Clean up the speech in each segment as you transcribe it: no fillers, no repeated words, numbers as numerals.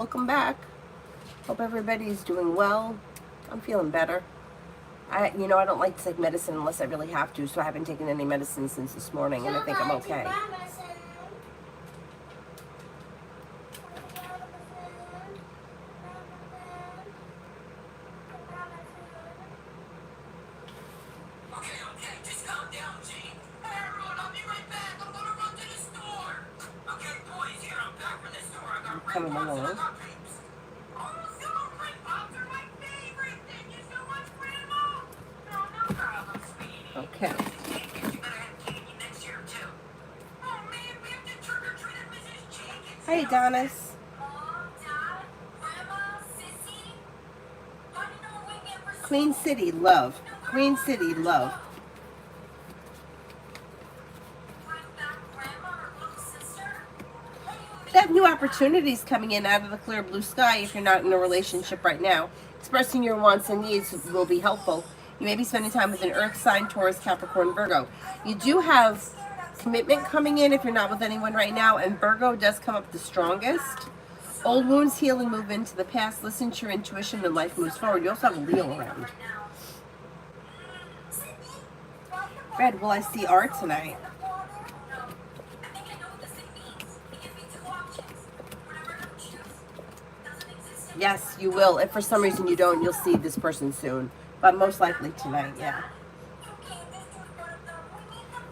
Welcome back. Hope everybody's doing well. I'm feeling better. I don't like to take medicine unless I really have to, so I haven't taken any medicine since this morning, and I think I'm okay. I'm coming along. Okay. Hey, Adonis. Queen City, love. Queen City, love. Got new opportunities coming in out of the clear blue sky if you're not in a relationship right now. Expressing your wants and needs will be helpful. You may be spending time with an earth sign, Taurus, Capricorn, Virgo. You do have commitment coming in if you're not with anyone right now, and Virgo does come up the strongest. Old wounds heal and move into the past. Listen to your intuition and life moves forward. You also have Leo around. Red, will I see art tonight? Yes, you will. If for some reason you don't, you'll see this person soon. But most likely tonight, yeah.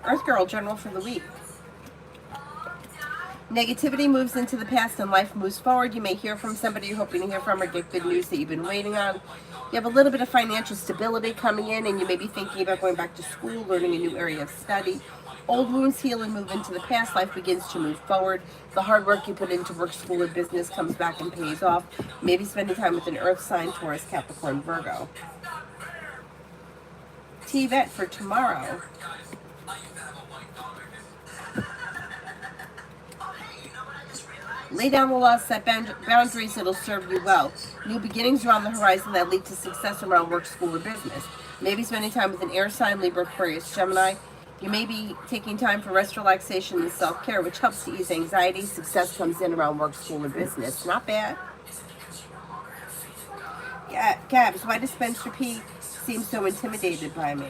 Earth Girl, general for the week. Negativity moves into the past and life moves forward. You may hear from somebody you're hoping to hear from or get good news that you've been waiting on. You have a little bit of financial stability coming in, and you may be thinking about going back to school, learning a new area of study. Old wounds heal and move into the past. Life begins to move forward. The hard work you put into work, school, and business comes back and pays off. Maybe spending time with an earth sign, Taurus, Capricorn, Virgo. T-Vet for tomorrow. Lay down the laws, set boundaries that'll serve you well. New beginnings are on the horizon that lead to success around work, school, or business. Maybe spending time with an air sign, Libra, Aquarius, Gemini. You may be taking time for rest, relaxation, and self-care, which helps to ease anxiety. Success comes in around work, school, or business. Not bad. Yeah, Gabs, why does Spencer P seem so intimidated by me?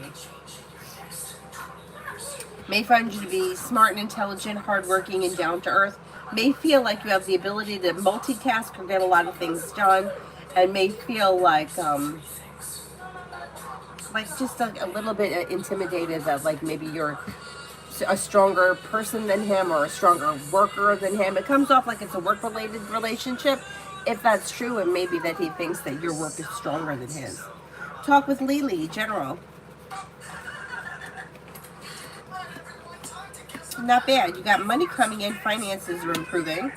May find you to be smart and intelligent, hardworking, and down to earth. May feel like you have the ability to multitask or get a lot of things done, and may feel like just a little bit intimidated that like maybe you're a stronger person than him or a stronger worker than him. It comes off like it's a work-related relationship. If that's true, and maybe that he thinks that your work is stronger than his. Talk with Lily, general. Not bad. You got money coming in, finances are improving.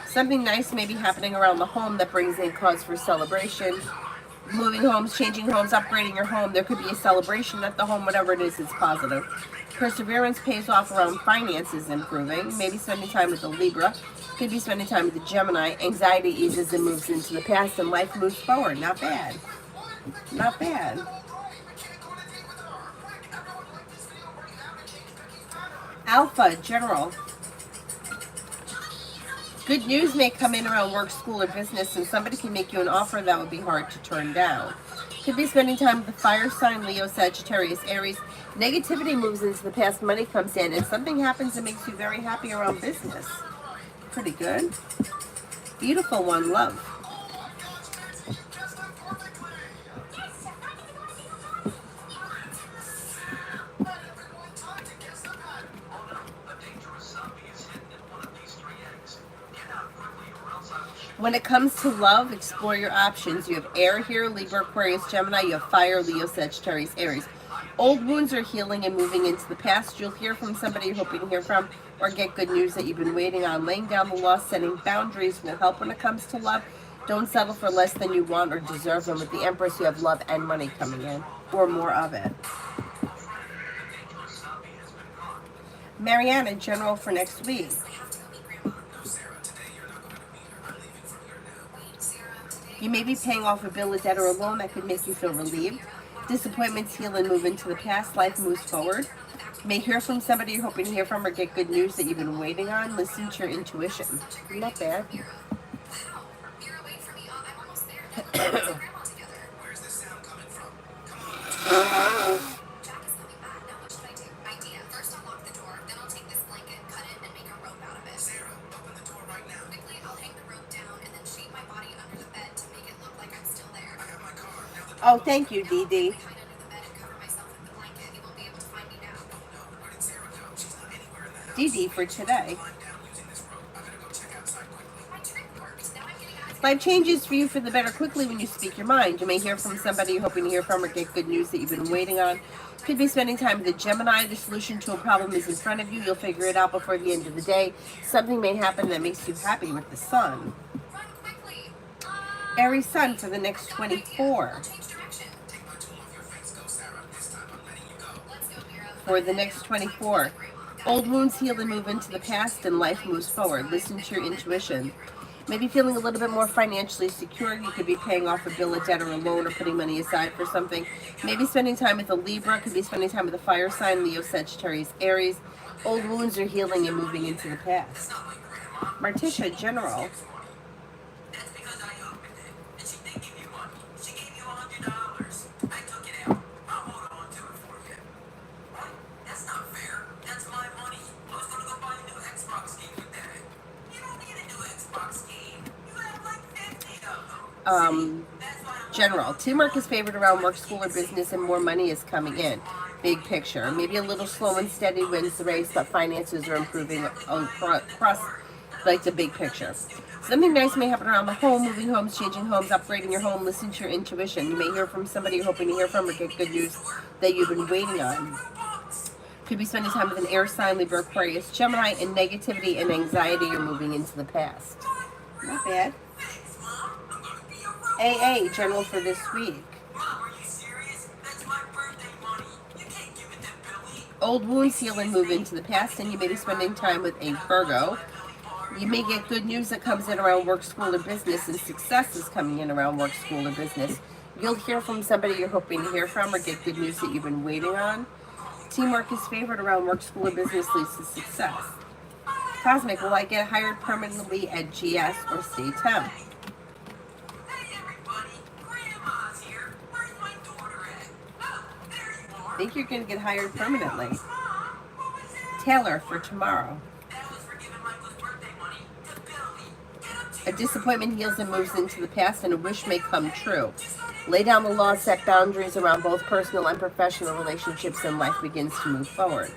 Something nice may be happening around the home that brings in cause for celebration. Moving homes, changing homes, upgrading your home. There could be a celebration at the home, whatever it is, it's positive. Perseverance pays off around finances improving. Maybe spending time with a Libra. Could be spending time with a Gemini. Anxiety eases and moves into the past, and life moves forward. Not bad. Not bad. Alpha, general. Good news may come in around work, school, or business, and somebody can make you an offer that would be hard to turn down. Could be spending time with the fire sign, Leo, Sagittarius, Aries. Negativity moves into the past, money comes in, and something happens that makes you very happy around business. Pretty good. Beautiful one, love. When it comes to love, explore your options. You have air here, Libra, Aquarius, Gemini. You have fire, Leo, Sagittarius, Aries. Old wounds are healing and moving into the past. You'll hear from somebody you're hoping to hear from or get good news that you've been waiting on. Laying down the law, setting boundaries will help when it comes to love. Don't settle for less than you want or deserve. And with the Empress, you have love and money coming in, or more of it. Mariana, general for next week. You may be paying off a bill, a debt, or a loan that could make you feel relieved. Disappointments heal and move into the past. Life moves forward. You may hear from somebody you're hoping to hear from or get good news that you've been waiting on. Listen to your intuition. Not bad. Oh, thank you, Dee Dee. Dee Dee for today. Life changes for you for the better quickly when you speak your mind. You may hear from somebody you're hoping to hear from or get good news that you've been waiting on. Could be spending time with a Gemini. The solution to a problem is in front of you. You'll figure it out before the end of the day. Something may happen that makes you happy with the sun. Aries sun for the next 24. For the next 24. Old wounds heal and move into the past and life moves forward. Listen to your intuition. Maybe feeling a little bit more financially secure. You could be paying off a bill, a debt, or a loan, or putting money aside for something. Maybe spending time with a Libra. Could be spending time with a fire sign, Leo, Sagittarius, Aries. Old wounds are healing and moving into the past. Martisha, General. General. Teamwork is favored around work, school, or business, and more money is coming in. Big picture. Maybe a little slow and steady wins the race, but finances are improving across like the big picture. Something nice may happen around the home, moving homes, changing homes, upgrading your home. Listen to your intuition. You may hear from somebody you're hoping to hear from or get good news that you've been waiting on. Could be spending time with an air sign, Libra, Aquarius, Gemini, and negativity and anxiety are moving into the past. Not bad. AA, general for this week. Old wounds heal and move into the past, and you may be spending time with a Virgo. You may get good news that comes in around work, school, or business, and success is coming in around work, school, or business. You'll hear from somebody you're hoping to hear from or get good news that you've been waiting on. Teamwork is favored around work, school, or business leads to success. Cosmic, will I get hired permanently at GS or stay temp? I think you're going to get hired permanently. Taylor for tomorrow. A disappointment heals and moves into the past, and a wish may come true. Lay down the law, set boundaries around both personal and professional relationships, and life begins to move forward.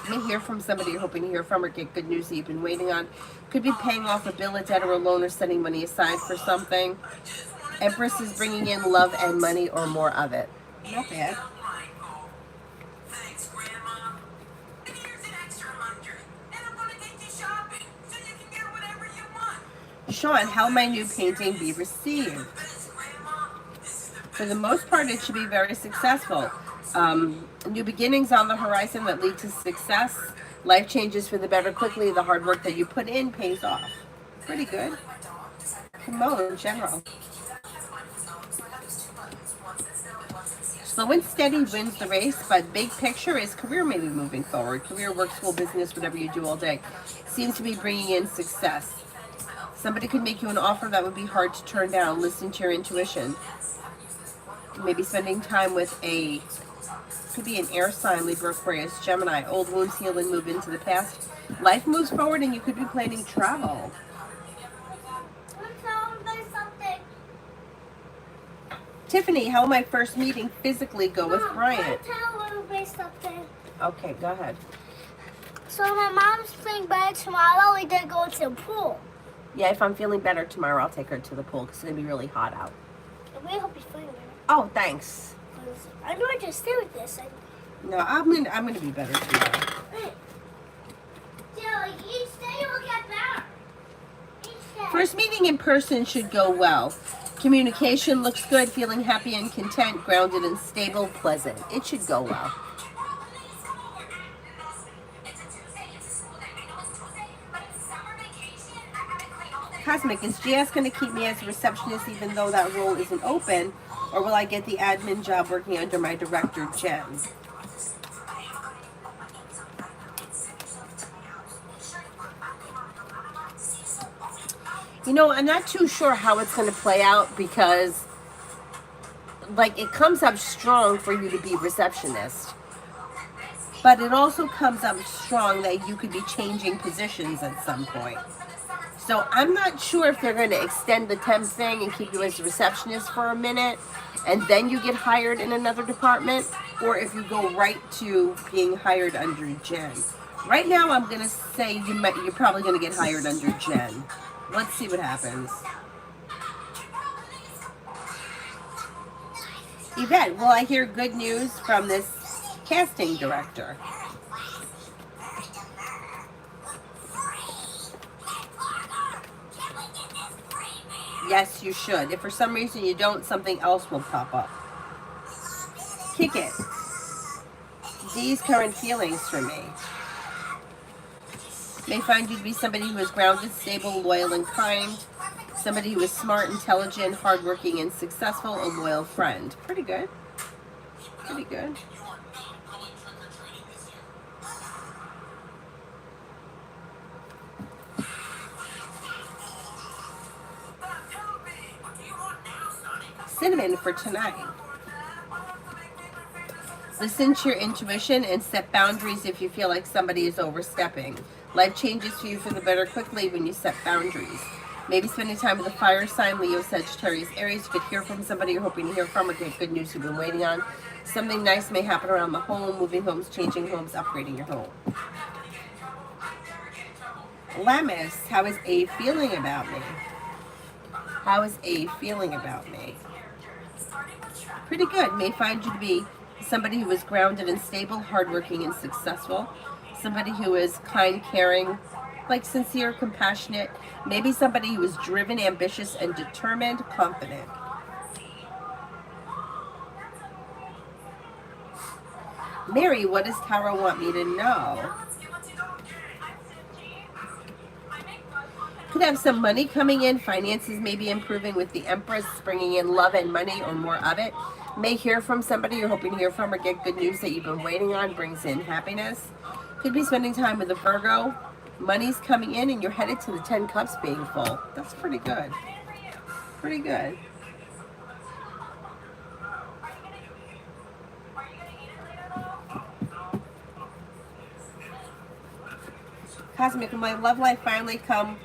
You may hear from somebody you're hoping to hear from or get good news that you've been waiting on. Could be paying off a bill, a debt, or a loan, or setting money aside for something. Empress is bringing in love and money or more of it. Not bad. Sean, how my new painting be received? For the most part, it should be very successful. New beginnings on the horizon that lead to success. Life changes for the better quickly. The hard work that you put in pays off. Pretty good. Simone, general. Slow and steady wins the race, but big picture is career may be moving forward. Career, work, school, business, whatever you do all day, seems to be bringing in success. Somebody could make you an offer that would be hard to turn down. Listen to your intuition. Maybe spending time with could be an air sign, Libra, Aquarius, Gemini. Old wounds heal and move into the past. Life moves forward, and you could be planning travel. Tiffany, how will my first meeting physically go with Bryant? Okay, go ahead. So my mom's feeling better tomorrow. We did go to the pool. Yeah, if I'm feeling better tomorrow, I'll take her to the pool because it's going to be really hot out. I really hope you're feeling better. Oh, thanks. I know I just stay with this. No, I'm gonna be better tomorrow. Each day you'll get better. First meeting in person should go well. Communication looks good, feeling happy and content, grounded and stable, pleasant. It should go well. Cosmic, is GS going to keep me as a receptionist even though that role isn't open? Or will I get the admin job working under my director, Jen? You know, I'm not too sure how it's going to play out because, like, it comes up strong for you to be receptionist. But it also comes up strong that you could be changing positions at some point. So I'm not sure if they're going to extend the temp thing and keep you as a receptionist for a minute and then you get hired in another department, or if you go right to being hired under Jen. Right now, I'm going to say you're probably going to get hired under Jen. Let's see what happens. Yvette, will I hear good news from this casting director? Yes, you should. If for some reason you don't, something else will pop up. Kick it. These current feelings for me may find you to be somebody who is grounded, stable, loyal, and kind. Somebody who is smart, intelligent, hardworking, and successful, a loyal friend. Pretty good. Pretty good. Cinnamon for tonight. Listen to your intuition and set boundaries if you feel like somebody is overstepping. Life changes for you for the better quickly when you set boundaries. Maybe spending time with a fire sign, Leo, Sagittarius, Aries. You could hear from somebody you're hoping to hear from or get good news you've been waiting on. Something nice may happen around the home, moving homes, changing homes, upgrading your home. Lammas, how is A feeling about me? How is A feeling about me? Pretty good. May find you to be somebody who is grounded and stable, hardworking and successful. Somebody who is kind, caring, like sincere, compassionate. Maybe somebody who is driven, ambitious, and determined, confident. Mary, what does Tarot want me to know? Could have some money coming in. Finances may be improving with the Empress, bringing in love and money or more of it. May hear from somebody you're hoping to hear from or get good news that you've been waiting on, brings in happiness. Could be spending time with a Virgo. Money's coming in and you're headed to the 10 Cups being full. That's pretty good. Pretty good. Cosmic, will my love life finally come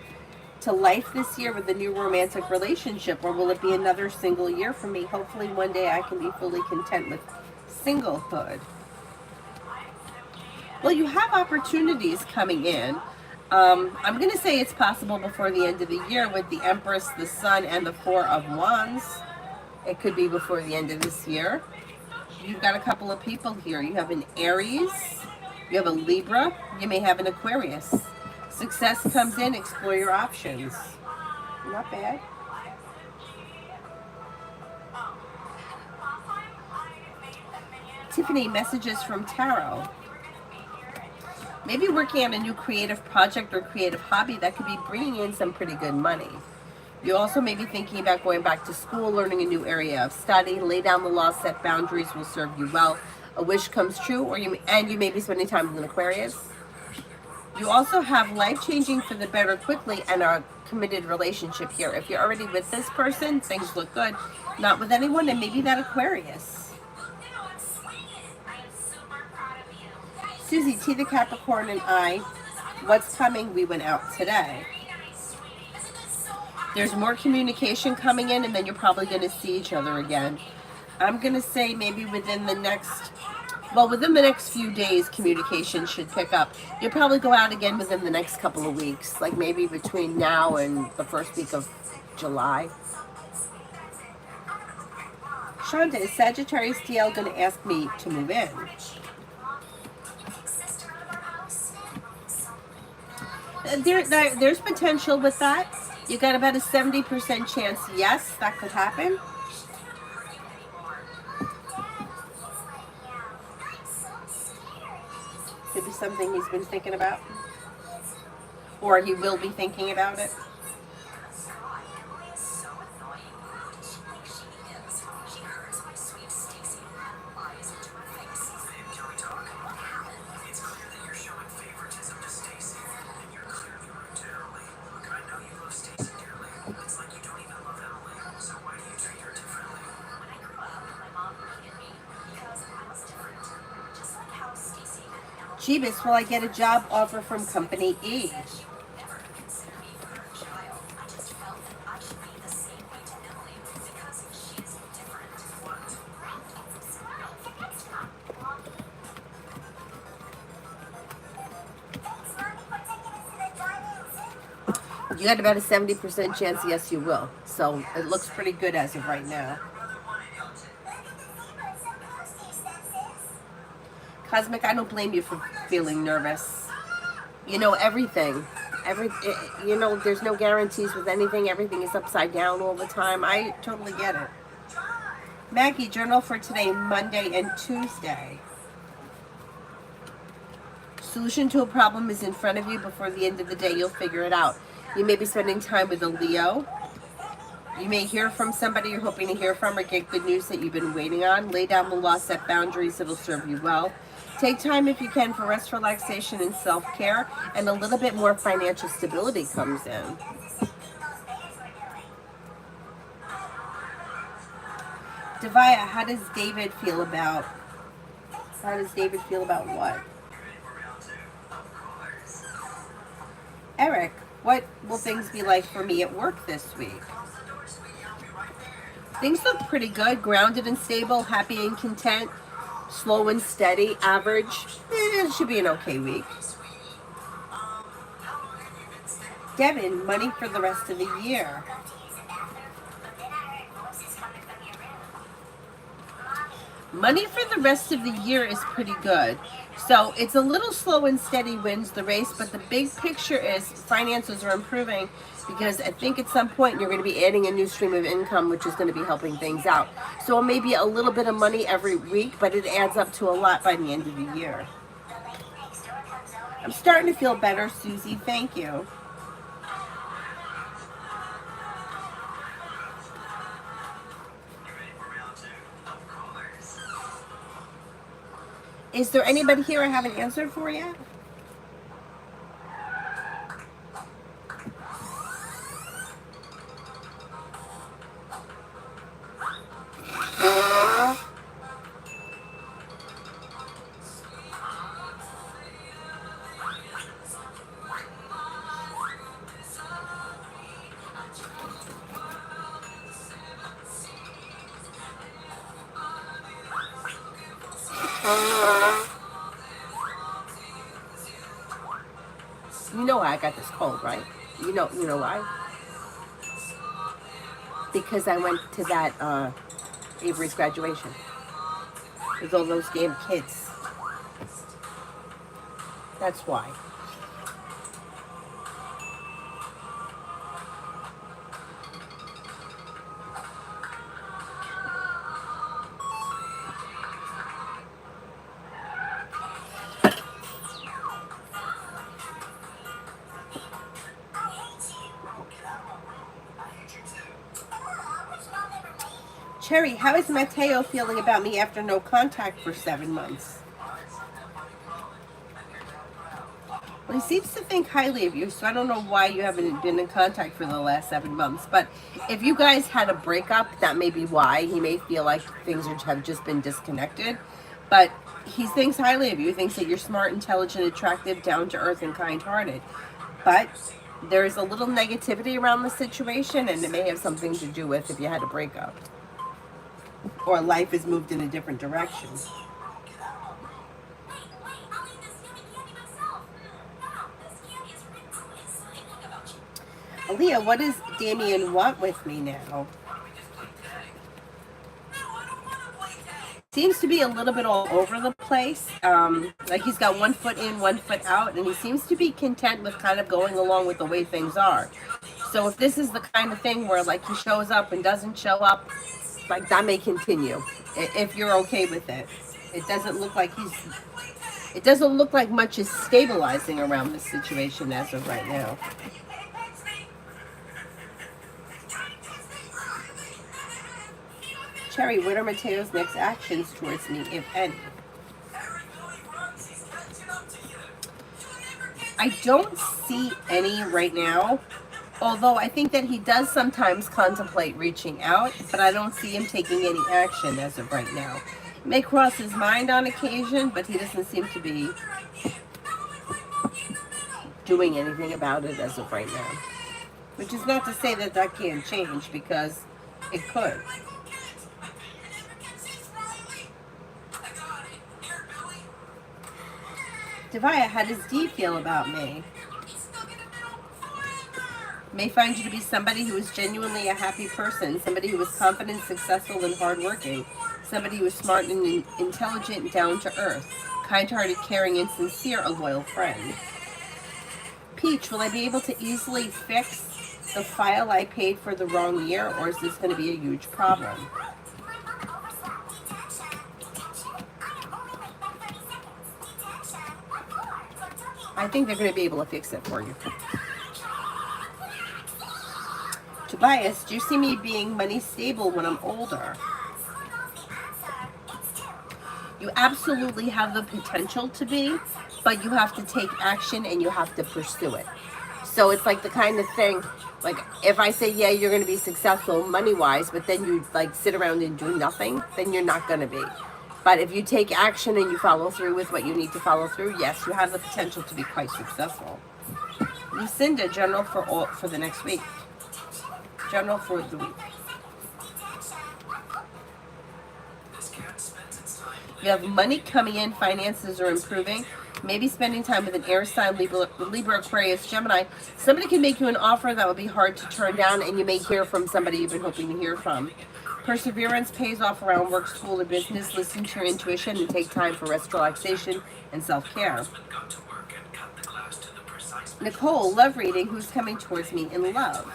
to life this year with a new romantic relationship, or will it be another single year for me? Hopefully one day I can be fully content with singlehood. Well, you have opportunities coming in. I'm going to say it's possible before the end of the year with the Empress, the Sun, and the Four of Wands. It could be before the end of this year. You've got a couple of people here. You have an Aries, you have a Libra, you may have an Aquarius. Success comes in, explore your options. Not bad. Tiffany, messages from Tarot. Maybe working on a new creative project or creative hobby that could be bringing in some pretty good money. You also may be thinking about going back to school, learning a new area of study. Lay down the law, set boundaries will serve you well. A wish comes true, or you may be spending time with an Aquarius. You also have life-changing for the better quickly and a committed relationship here. If you're already with this person, things look good. Not with anyone, and maybe that Aquarius. Susie, T the Capricorn, and I, what's coming? We went out today. There's more communication coming in, and then you're probably going to see each other again. I'm going to say maybe within the next few days, communication should pick up. You'll probably go out again within the next couple of weeks, like maybe between now and the first week of July. Shonda, is Sagittarius DL going to ask me to move in? There's potential with that. You got about a 70% chance, yes, that could happen. Could be something he's been thinking about, or he will be thinking about it. Jeebus, will I get a job offer from Company E? You got about a 70% chance, yes, you will. So it looks pretty good as of right now. Cosmic, I don't blame you for feeling nervous. You know, everything. There's no guarantees with anything. Everything is upside down all the time. I totally get it. Maggie, journal for today, Monday and Tuesday. Solution to a problem is in front of you. Before the end of the day, you'll figure it out. You may be spending time with a Leo. You may hear from somebody you're hoping to hear from or get good news that you've been waiting on. Lay down the law, set boundaries. It'll serve you well. Take time if you can for rest, relaxation, and self-care, and a little bit more financial stability comes in. Devaya, how does David feel about what? Eric, what will things be like for me at work this week? Things look pretty good, grounded and stable, happy and content, slow and steady, average. It should be an okay week. Devin, money for the rest of the year. Money for the rest of the year is pretty good. So it's a little slow and steady wins the race, but the big picture is finances are improving because I think at some point you're going to be adding a new stream of income, which is going to be helping things out. So it may be a little bit of money every week, but it adds up to a lot by the end of the year. I'm starting to feel better, Susie. Thank you. Is there anybody here I haven't answered for yet? You know why I got this cold, right? You know why? Because I went to that Avery's graduation with all those damn kids. That's why. Cherry, how is Mateo feeling about me after no contact for 7 months? Well, he seems to think highly of you, so I don't know why you haven't been in contact for the last 7 months. But if you guys had a breakup, that may be why. He may feel like things have just been disconnected. But he thinks highly of you. He thinks that you're smart, intelligent, attractive, down-to-earth, and kind-hearted. But there's a little negativity around the situation, and it may have something to do with if you had a breakup. Or life has moved in a different direction. Aaliyah, what does Damien want with me now? Seems to be a little bit all over the place. Like he's got 1 foot in, 1 foot out, and he seems to be content with kind of going along with the way things are. So if this is the kind of thing where like he shows up and doesn't show up, like that may continue if you're okay with it. It doesn't look like much is stabilizing around this situation as of right now. Cherry, what are Mateo's next actions towards me, if any? I don't see any right now. Although I think that he does sometimes contemplate reaching out, but I don't see him taking any action as of right now. It may cross his mind on occasion, but he doesn't seem to be doing anything about it as of right now. Which is not to say that that can't change, because it could. Devaya, how does Dee feel about me? May find you to be somebody who is genuinely a happy person, somebody who is confident, successful, and hardworking, somebody who is smart and intelligent, down to earth, kind-hearted, caring, and sincere, a loyal friend. Peach, will I be able to easily fix the file I paid for the wrong year, or is this going to be a huge problem? I think they're going to be able to fix it for you. Tobias, do you see me being money stable when I'm older? You absolutely have the potential to be, but you have to take action and you have to pursue it. So it's like the kind of thing, like if I say, yeah, you're going to be successful money-wise, but then you like sit around and do nothing, then you're not going to be. But if you take action and you follow through with what you need to follow through, yes, you have the potential to be quite successful. Lucinda, general for the next week. General for the week. You have money coming in, finances are improving. Maybe spending time with an air sign, Libra, Aquarius, Gemini. Somebody can make you an offer that will be hard to turn down, and you may hear from somebody you've been hoping to hear from. Perseverance pays off around work, school, or business. Listen to your intuition and take time for rest, relaxation, and self-care. Nicole, love reading. Who's coming towards me in love?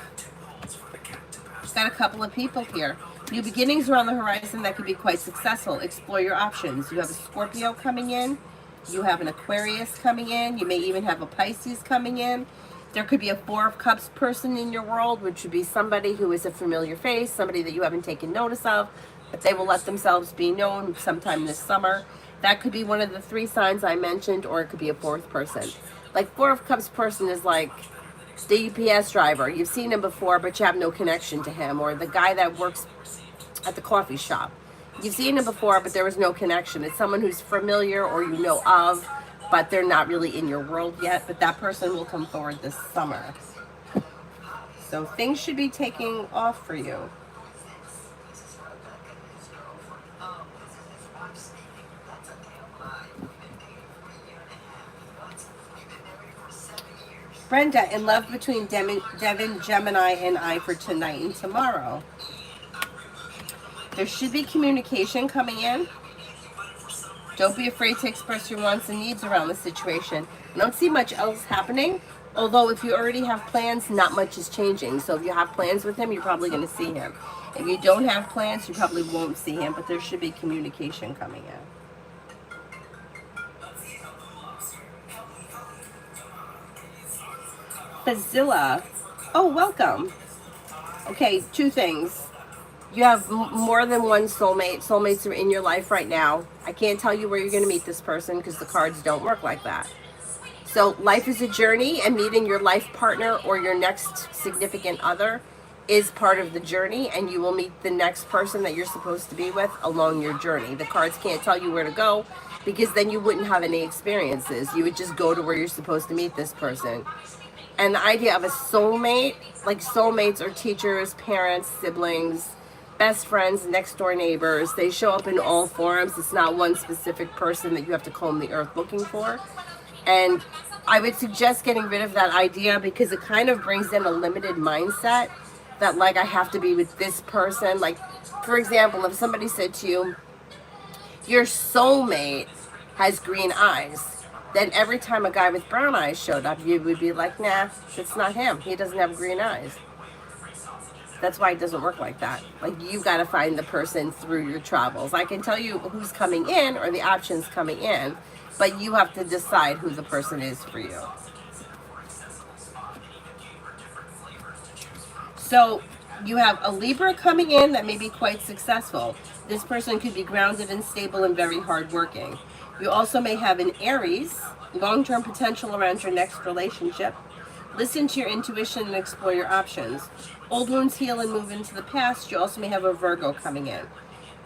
Got a couple of people here. New beginnings are on the horizon that could be quite successful. Explore your options. You have a Scorpio coming in. You have an Aquarius coming in. You may even have a Pisces coming in. There could be a Four of Cups person in your world, which would be somebody who is a familiar face, somebody that you haven't taken notice of, but they will let themselves be known sometime this summer. That could be one of the three signs I mentioned, or it could be a fourth person. Like Four of Cups person is like the UPS driver. You've seen him before, but you have no connection to him. Or the guy that works at the coffee shop. You've seen him before, but there was no connection. It's someone who's familiar or you know of, but they're not really in your world yet. But that person will come forward this summer. So things should be taking off for you. Brenda, in love between Devin, Gemini, and I for tonight and tomorrow. There should be communication coming in. Don't be afraid to express your wants and needs around the situation. I don't see much else happening, although if you already have plans, not much is changing. So if you have plans with him, you're probably going to see him. If you don't have plans, you probably won't see him, but there should be communication coming in. Fazilla. Oh, welcome. Okay, two things. You have more than one soulmate. Soulmates are in your life right now. I can't tell you where you're going to meet this person because the cards don't work like that. So life is a journey, and meeting your life partner or your next significant other is part of the journey, and you will meet the next person that you're supposed to be with along your journey. The cards can't tell you where to go because then you wouldn't have any experiences. You would just go to where you're supposed to meet this person. And the idea of a soulmate, like soulmates are teachers, parents, siblings, best friends, next door neighbors. They show up in all forms. It's not one specific person that you have to comb the earth looking for. And I would suggest getting rid of that idea because it kind of brings in a limited mindset that like I have to be with this person. Like, for example, if somebody said to you, your soulmate has green eyes, then every time a guy with brown eyes showed up, you would be like, nah, it's not him. He doesn't have green eyes. That's why it doesn't work like that. Like, you got to find the person through your travels. I can tell you who's coming in or the options coming in, but you have to decide who the person is for you. So you have a Libra coming in that may be quite successful. This person could be grounded and stable and very hardworking. You also may have an Aries, long-term potential around your next relationship. Listen to your intuition and explore your options. Old wounds heal and move into the past. You also may have a Virgo coming in.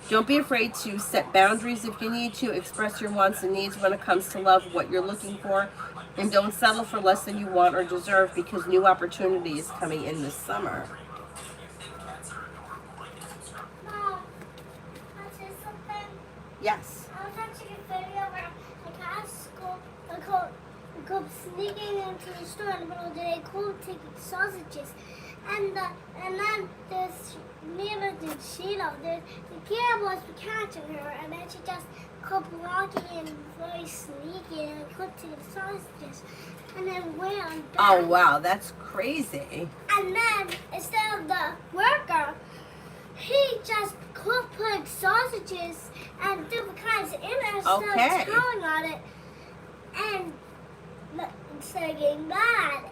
Don't be afraid to set boundaries if you need to. Express your wants and needs when it comes to love, what you're looking for. And don't settle for less than you want or deserve because new opportunity is coming in this summer. Mom, can I say something? Yes. I was watching a video where a guy at school go sneaking into the store in the middle of the day, cold taking sausages. And then there's Mila and Sheila. The kid was catching her, and then she just kept walking and very sneaky and kept taking sausages. And then went on back. Oh, wow, that's crazy. And then, instead of the worker, he just kept putting sausages and different kinds in there instead of telling on it. And instead of getting mad.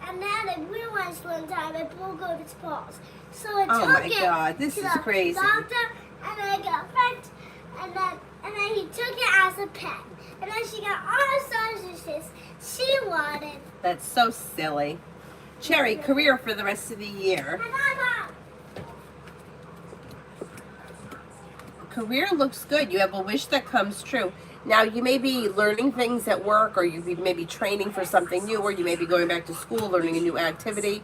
And then they realized one time it broke over its paws. So it took it this to is the crazy. doctor, and then it got fixed. And then he took it as a pet. And then she got all the sausages she wanted. That's so silly. Cherry, career for the rest of the year. Career looks good. You have a wish that comes true. Now, you may be learning things at work, or you may be training for something new, or you may be going back to school, learning a new activity.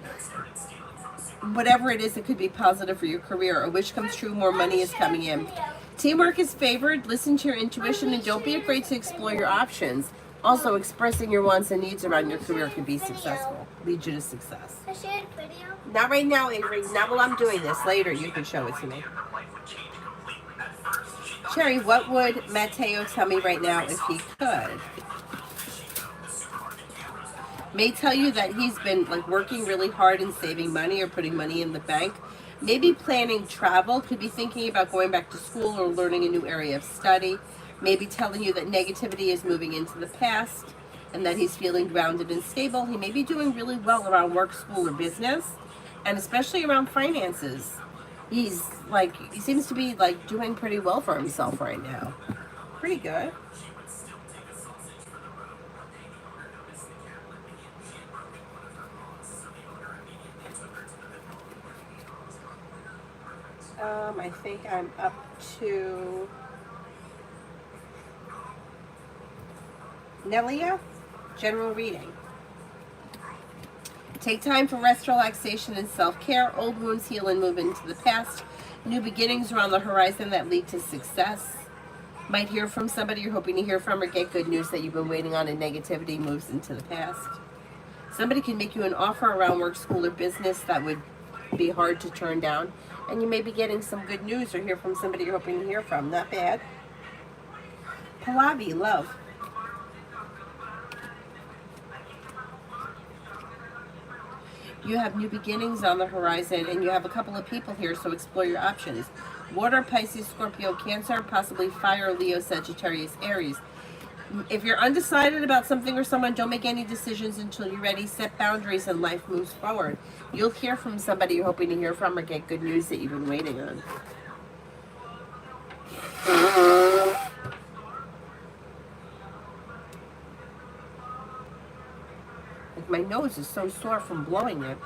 Whatever it is, it could be positive for your career. A wish comes true, more money is coming in. Teamwork is favored. Listen to your intuition, and don't be afraid to explore your options. Also, expressing your wants and needs around your career could be successful. Lead you to success. I shared a video. Not right now, Avery. Not while I'm doing this. Later, you can show it to me. Cherry, what would Mateo tell me right now if he could? May tell you that he's been working really hard and saving money or putting money in the bank. Maybe planning travel. Could be thinking about going back to school or learning a new area of study. Maybe telling you that negativity is moving into the past and that he's feeling grounded and stable. He may be doing really well around work, school, or business, and especially around finances. He seems to be doing pretty well for himself right now. Pretty good. I think I'm up to Nelia, general reading. Take time for rest, relaxation, and self-care. Old wounds heal and move into the past. New beginnings are on the horizon that lead to success. Might hear from somebody you're hoping to hear from, or get good news that you've been waiting on, and negativity moves into the past. Somebody can make you an offer around work, school, or business that would be hard to turn down. And you may be getting some good news or hear from somebody you're hoping to hear from. Not bad. Pallavi, love. You have new beginnings on the horizon, and you have a couple of people here, so explore your options. Water, Pisces, Scorpio, Cancer, possibly fire, Leo, Sagittarius, Aries. If you're undecided about something or someone, don't make any decisions until you're ready. Set boundaries and life moves forward. You'll hear from somebody you're hoping to hear from, or get good news that you've been waiting on. My nose is so sore from blowing it.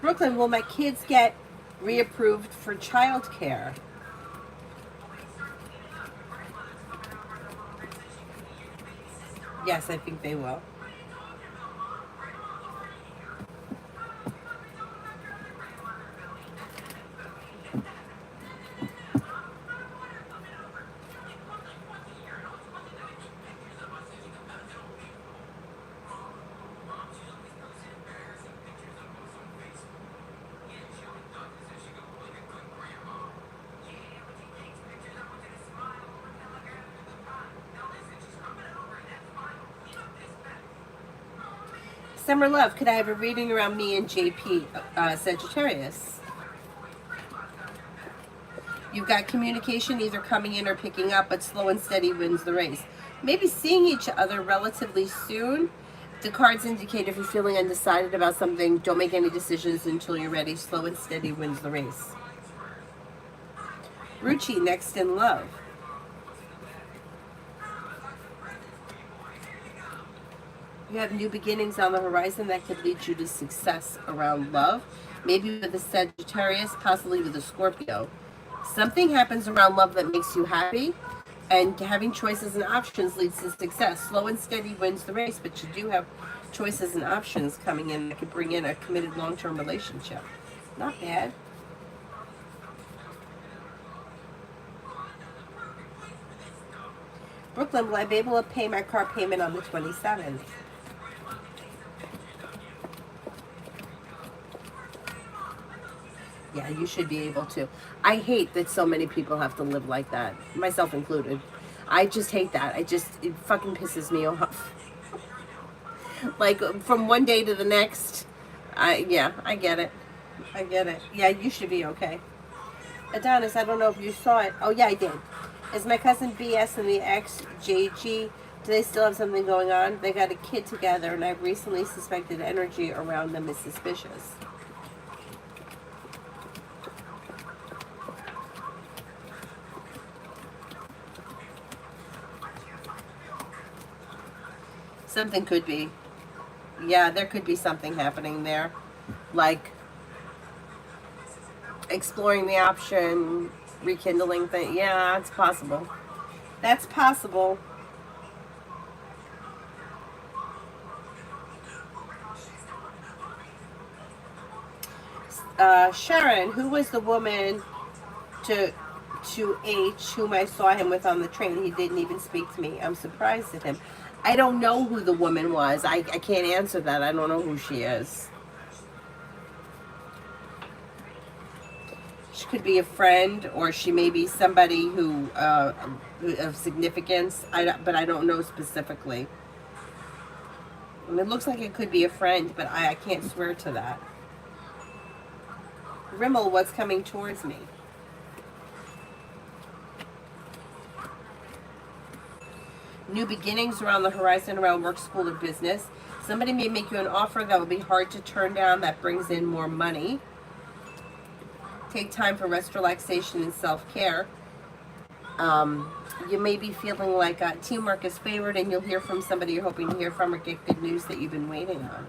Brooklyn, will my kids get reapproved for childcare? Yes, I think they will. Summer love, could I have a reading around me and JP, Sagittarius? You've got communication either coming in or picking up, but slow and steady wins the race. Maybe seeing each other relatively soon. The cards indicate if you're feeling undecided about something, don't make any decisions until you're ready. Slow and steady wins the race. Ruchi, next in love. You have new beginnings on the horizon that could lead you to success around love. Maybe with a Sagittarius, possibly with a Scorpio. Something happens around love that makes you happy, And having choices and options leads to success. Slow and steady wins the race, but you do have choices and options coming in that could bring in a committed long-term relationship. Not bad. Brooklyn, will I be able to pay my car payment on the 27th? Yeah, you should be able to. I hate that so many people have to live like that, myself included. I just hate that. It fucking pisses me off. Like, from one day to the next. I get it. I get it. Yeah, you should be okay. Adonis, I don't know if you saw it. Oh, yeah, I did. Is my cousin BS and the ex JG, do they still have something going on? They got a kid together, and I've recently suspected energy around them is suspicious. Something could be. Yeah, there could be something happening there. Like exploring the option, rekindling thing. Yeah, it's possible. That's possible. Sharon, who was the woman to H whom I saw him with on the train? He didn't even speak to me. I'm surprised at him. I don't know who the woman was. I can't answer that. I don't know who she is. She could be a friend, or she may be somebody who of significance. But I don't know specifically. I mean, it looks like it could be a friend, but I can't swear to that. Rimmel, what's coming towards me? New beginnings around the horizon around work, school, or business. Somebody may make you an offer that will be hard to turn down that brings in more money. Take time for rest, relaxation, and self-care. You may be feeling like teamwork is favored, and you'll hear from somebody you're hoping to hear from or get good news that you've been waiting on.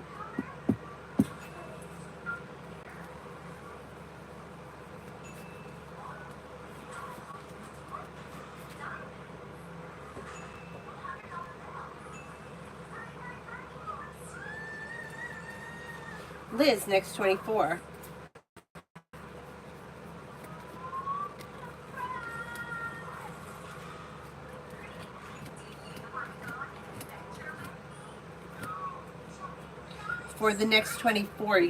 Liz, next 24. For the next 24,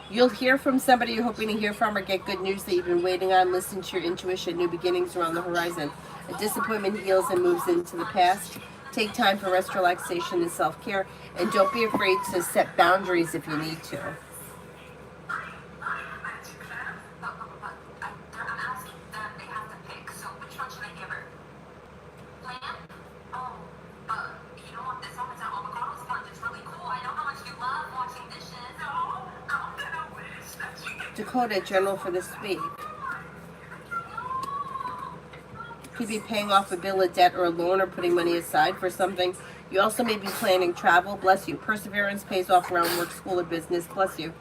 you'll hear from somebody you're hoping to hear from or get good news that you've been waiting on. Listen to your intuition. New beginnings around the horizon. A disappointment heals and moves into the past. Take time for rest, relaxation, and self-care. And don't be afraid to set boundaries if you need to. Dakota, general for this week. Could be paying off a bill, a debt, or a loan, or putting money aside for something. You also may be planning travel. Bless you. Perseverance pays off around work, school, or business. Bless you.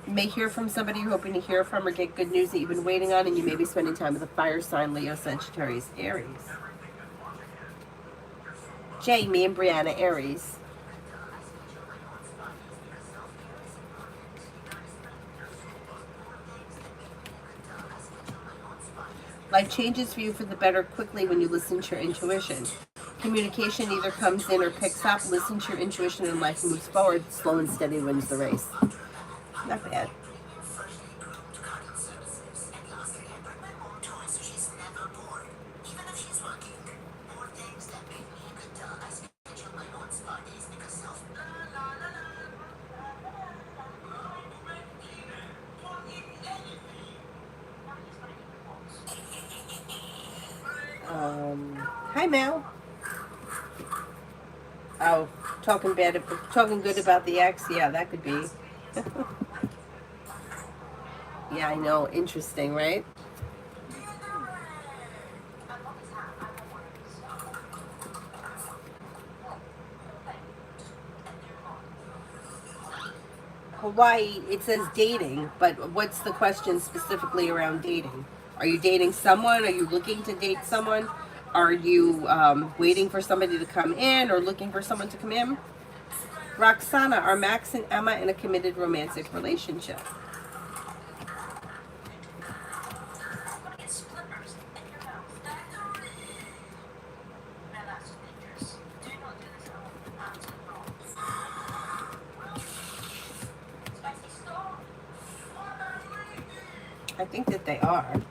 You may hear from somebody you're hoping to hear from or get good news that you've been waiting on, and you may be spending time with a fire sign, Leo, Sagittarius, Aries. Jamie and Brianna, Aries. Life changes for you for the better quickly when you listen to your intuition. Communication either comes in or picks up. Listen to your intuition and life moves forward. Slow and steady wins the race. Not bad. Hi, Mel. Oh, talking good about the ex. Yeah, that could be. Yeah, I know. Interesting, right? Hawaii, it says dating, but what's the question specifically around dating? Are you dating someone? Are you looking to date someone? Are you waiting for somebody to come in or looking for someone to come in? Roxana, are Max and Emma in a committed romantic relationship? I think that they are.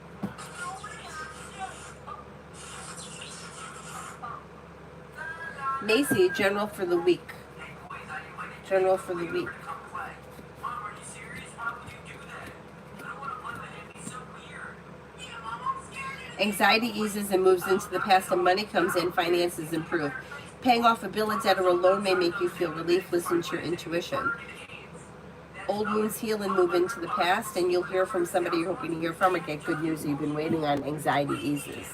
Macy, general for the week. General for the week. Anxiety eases and moves into the past, and money comes in, finances improve. Paying off a bill, a debt, or a loan may make you feel relief. Listen to your intuition. Old wounds heal and move into the past, and you'll hear from somebody you're hoping to hear from or get good news that you've been waiting on. Anxiety eases.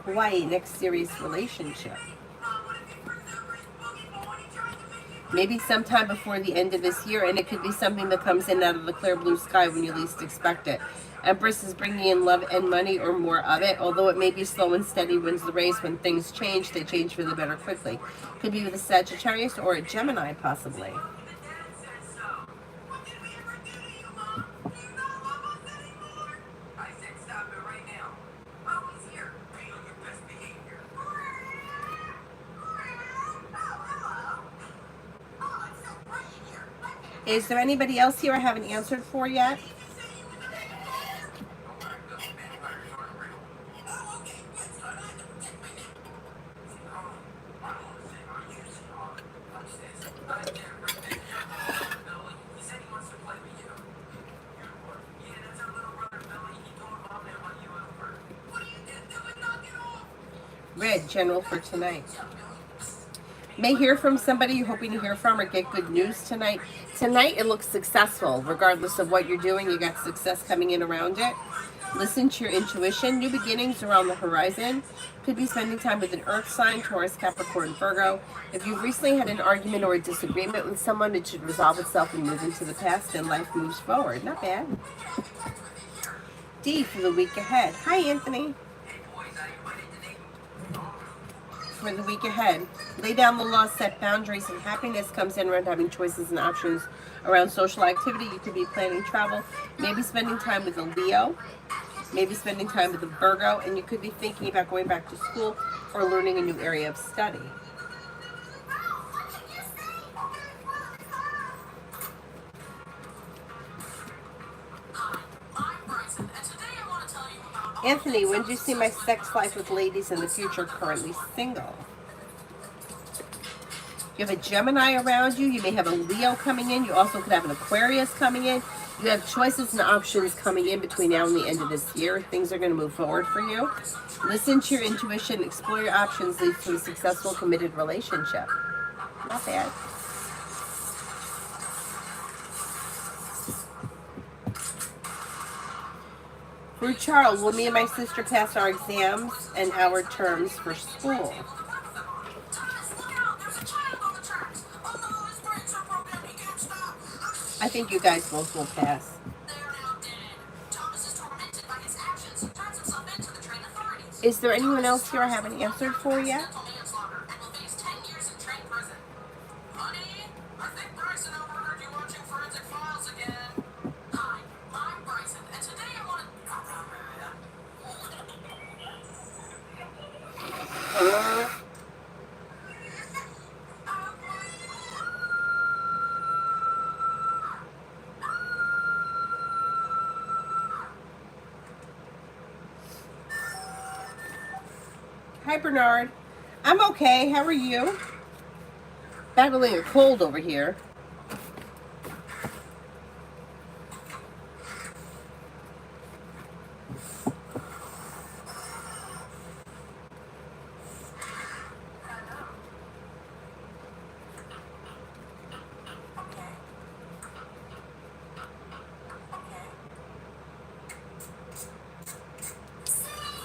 Hawaii, next serious relationship. Maybe sometime before the end of this year, and it could be something that comes in out of the clear blue sky when you least expect it. Empress is bringing in love and money or more of it, although it may be slow and steady wins the race. When things change, they change for the better quickly. Could be with a Sagittarius or a Gemini, possibly. Is there anybody else here I haven't answered for yet? Red, general for tonight. May hear from somebody you're hoping to hear from or get good news tonight. Tonight it looks successful. Regardless of what you're doing, you got success coming in around it. Listen to your intuition. New beginnings around the horizon. Could be spending time with an earth sign, Taurus, Capricorn, Virgo. If you've recently had an argument or a disagreement with someone, it should resolve itself and move into the past, and life moves forward. Not bad. D for the week ahead. Hi, Anthony. For the week ahead, lay down the law, set boundaries, and happiness comes in around having choices and options around social activity. You could be planning travel, maybe spending time with a Leo, maybe spending time with a Virgo, and you could be thinking about going back to school or learning a new area of study. Anthony, when do you see my sex life with ladies in the future? Currently single. You have a Gemini around you. You may have a Leo coming in. You also could have an Aquarius coming in. You have choices and options coming in between now and the end of this year. Things are going to move forward for you. Listen to your intuition. Explore your options. Lead to a successful, committed relationship. Not bad. For Charles, will me and my sister pass our exams and our terms for school? I think you guys both will pass. Is there anyone else here I haven't answered for yet? Hi, Bernard. I'm okay. How are you? Battling a cold over here.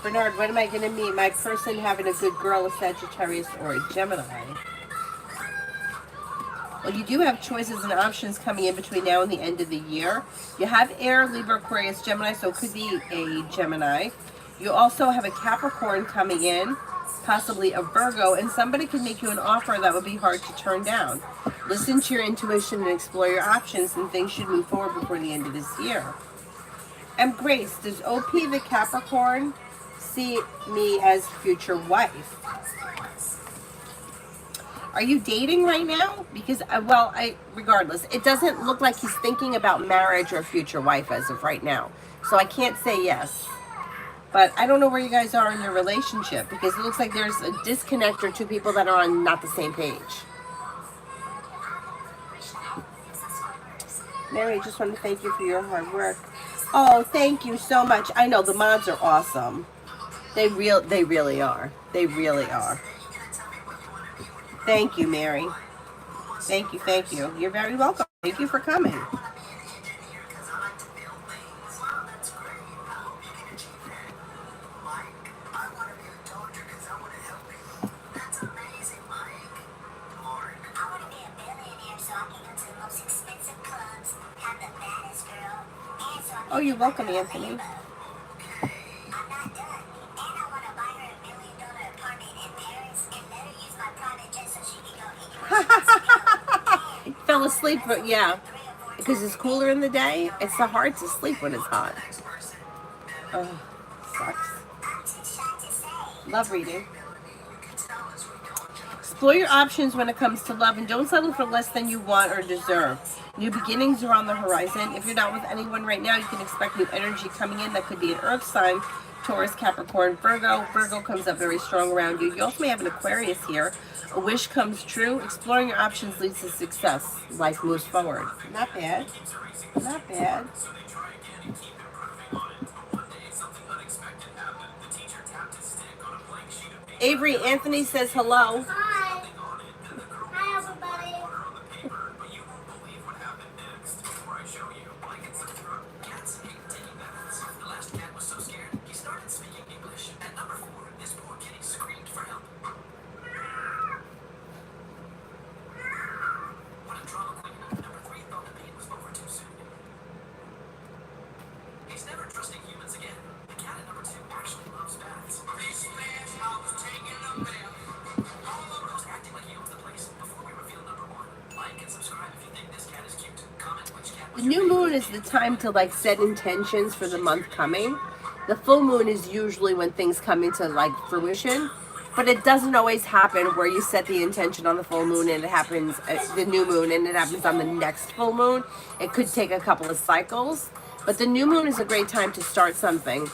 Bernard, when am I going to meet my person having a good girl, a Sagittarius, or a Gemini? Well, you do have choices and options coming in between now and the end of the year. You have Air, Libra, Aquarius, Gemini, so it could be a Gemini. You also have a Capricorn coming in, possibly a Virgo, and somebody could make you an offer that would be hard to turn down. Listen to your intuition and explore your options, and things should move forward before the end of this year. And Grace, does OP the Capricorn see me as future wife? Are you dating right now? Because, regardless, it doesn't look like he's thinking about marriage or future wife as of right now. So I can't say yes. But I don't know where you guys are in your relationship, because it looks like there's a disconnect or two people that are on not the same page. Mary, I just want to thank you for your hard work. Oh, thank you so much. I know the mods are awesome. They really are. They really are. Thank you, Mary. Thank you, thank you. You're very welcome. Thank you for coming. Oh, you're welcome, Anthony. Fell asleep, but yeah, because it's cooler in the day. It's so hard to sleep when it's hot. Oh, sucks. Love reading. Explore your options when it comes to love, and don't settle for less than you want or deserve. New beginnings are on the horizon. If you're not with anyone right now, you can expect new energy coming in. That could be an earth sign, Taurus, Capricorn, Virgo. Virgo comes up very strong around you. You also may have an Aquarius here. A wish comes true. Exploring your options leads to success. Life moves forward. Not bad. Not bad. Avery, Anthony says hello. Hi. Hi, everybody. The new moon is the time to like set intentions for the month coming. The full moon is usually when things come into like fruition, but it doesn't always happen where you set the intention on the full moon and it happens the new moon and it happens on the next full moon. It could take a couple of cycles, but the new moon is a great time to start something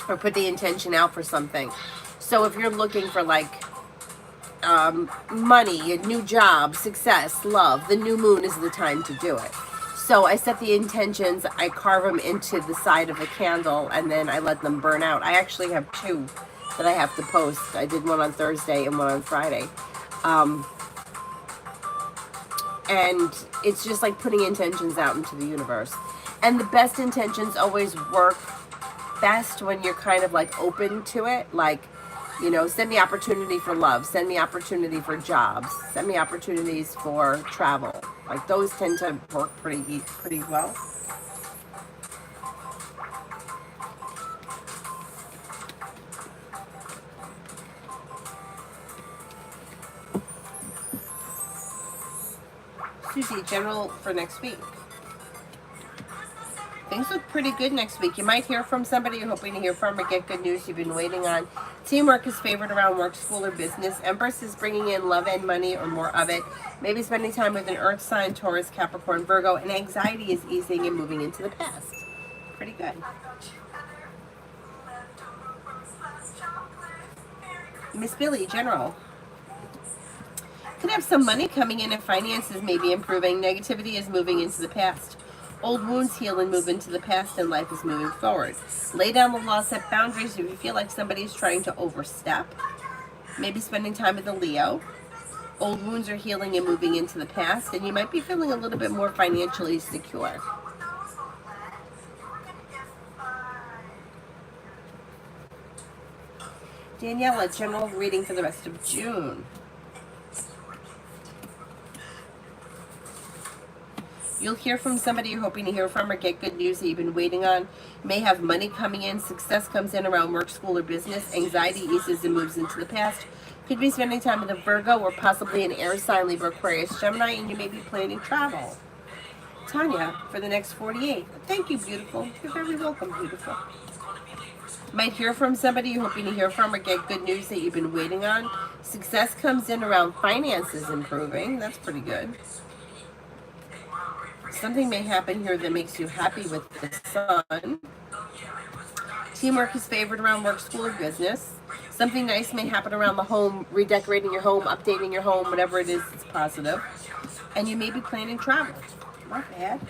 or put the intention out for something. So if you're looking for like money, a new job, success, love, the new moon is the time to do it. So I set the intentions, I carve them into the side of a candle, and then I let them burn out. I actually have two that I have to post. I did one on Thursday and one on Friday. And it's just like putting intentions out into the universe. And the best intentions always work best when you're kind of like open to it. Like, you know, send me opportunity for love, send me opportunity for jobs, send me opportunities for travel. Like those tend to work pretty well. Susie, general for next week. Things look pretty good next week. You might hear from somebody you're hoping to hear from or get good news you've been waiting on. Teamwork is favored around work, school, or business. Empress is bringing in love and money or more of it. Maybe spending time with an earth sign, Taurus, Capricorn, Virgo. And anxiety is easing and moving into the past. Pretty good. Miss Billy, general. Could have some money coming in and finances may be improving. Negativity is moving into the past. Old wounds heal and move into the past, and life is moving forward. Lay down the law, set boundaries if you feel like somebody's trying to overstep. Maybe spending time with a Leo. Old wounds are healing and moving into the past, and you might be feeling a little bit more financially secure. Daniela, general reading for the rest of June. You'll hear from somebody you're hoping to hear from or get good news that you've been waiting on. You may have money coming in. Success comes in around work, school, or business. Anxiety eases and moves into the past. Could be spending time with a Virgo or possibly an air sign, Libra, Aquarius, Gemini, and you may be planning travel. Tanya, for the next 48. Thank you, beautiful. You're very welcome, beautiful. Might hear from somebody you're hoping to hear from or get good news that you've been waiting on. Success comes in around finances improving. That's pretty good. Something may happen here that makes you happy with the sun. Teamwork is favored around work, school, or business. Something nice may happen around the home, redecorating your home, updating your home, whatever it is, it's positive. And you may be planning travel. Not bad.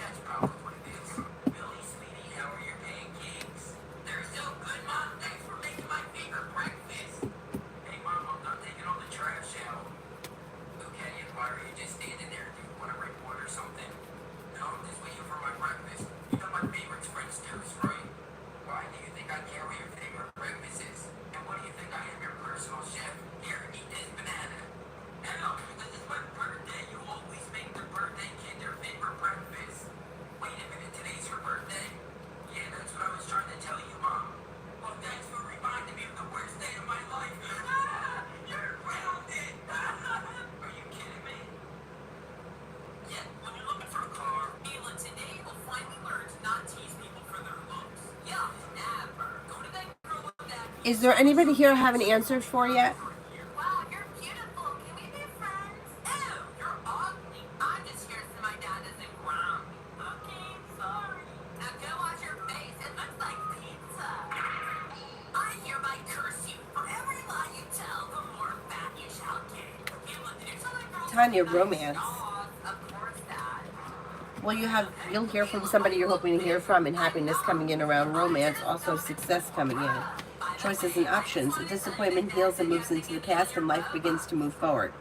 Is there anybody here I haven't answered for yet? Wow, you're beautiful. Can we be friends? Ew, you're ugly. I'm just here so my dad doesn't ground me. Okay, sorry. Now go wash your face. It looks like pizza. I hereby curse you. For every lie you tell, the more fat you shall get. Tanya, romance. Of course that. Well, you'll hear from somebody you're hoping to hear from, and happiness coming in around romance. Also, success coming in. Choices and options. A disappointment heals and moves into the past, and life begins to move forward.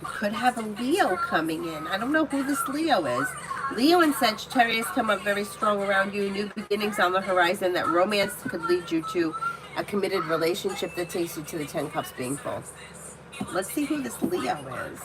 You could have a Leo coming in. I don't know who this Leo is. Leo and Sagittarius come up very strong around you. New beginnings on the horizon. That romance could lead you to a committed relationship that takes you to the 10 cups being full. Let's see who this Leo is.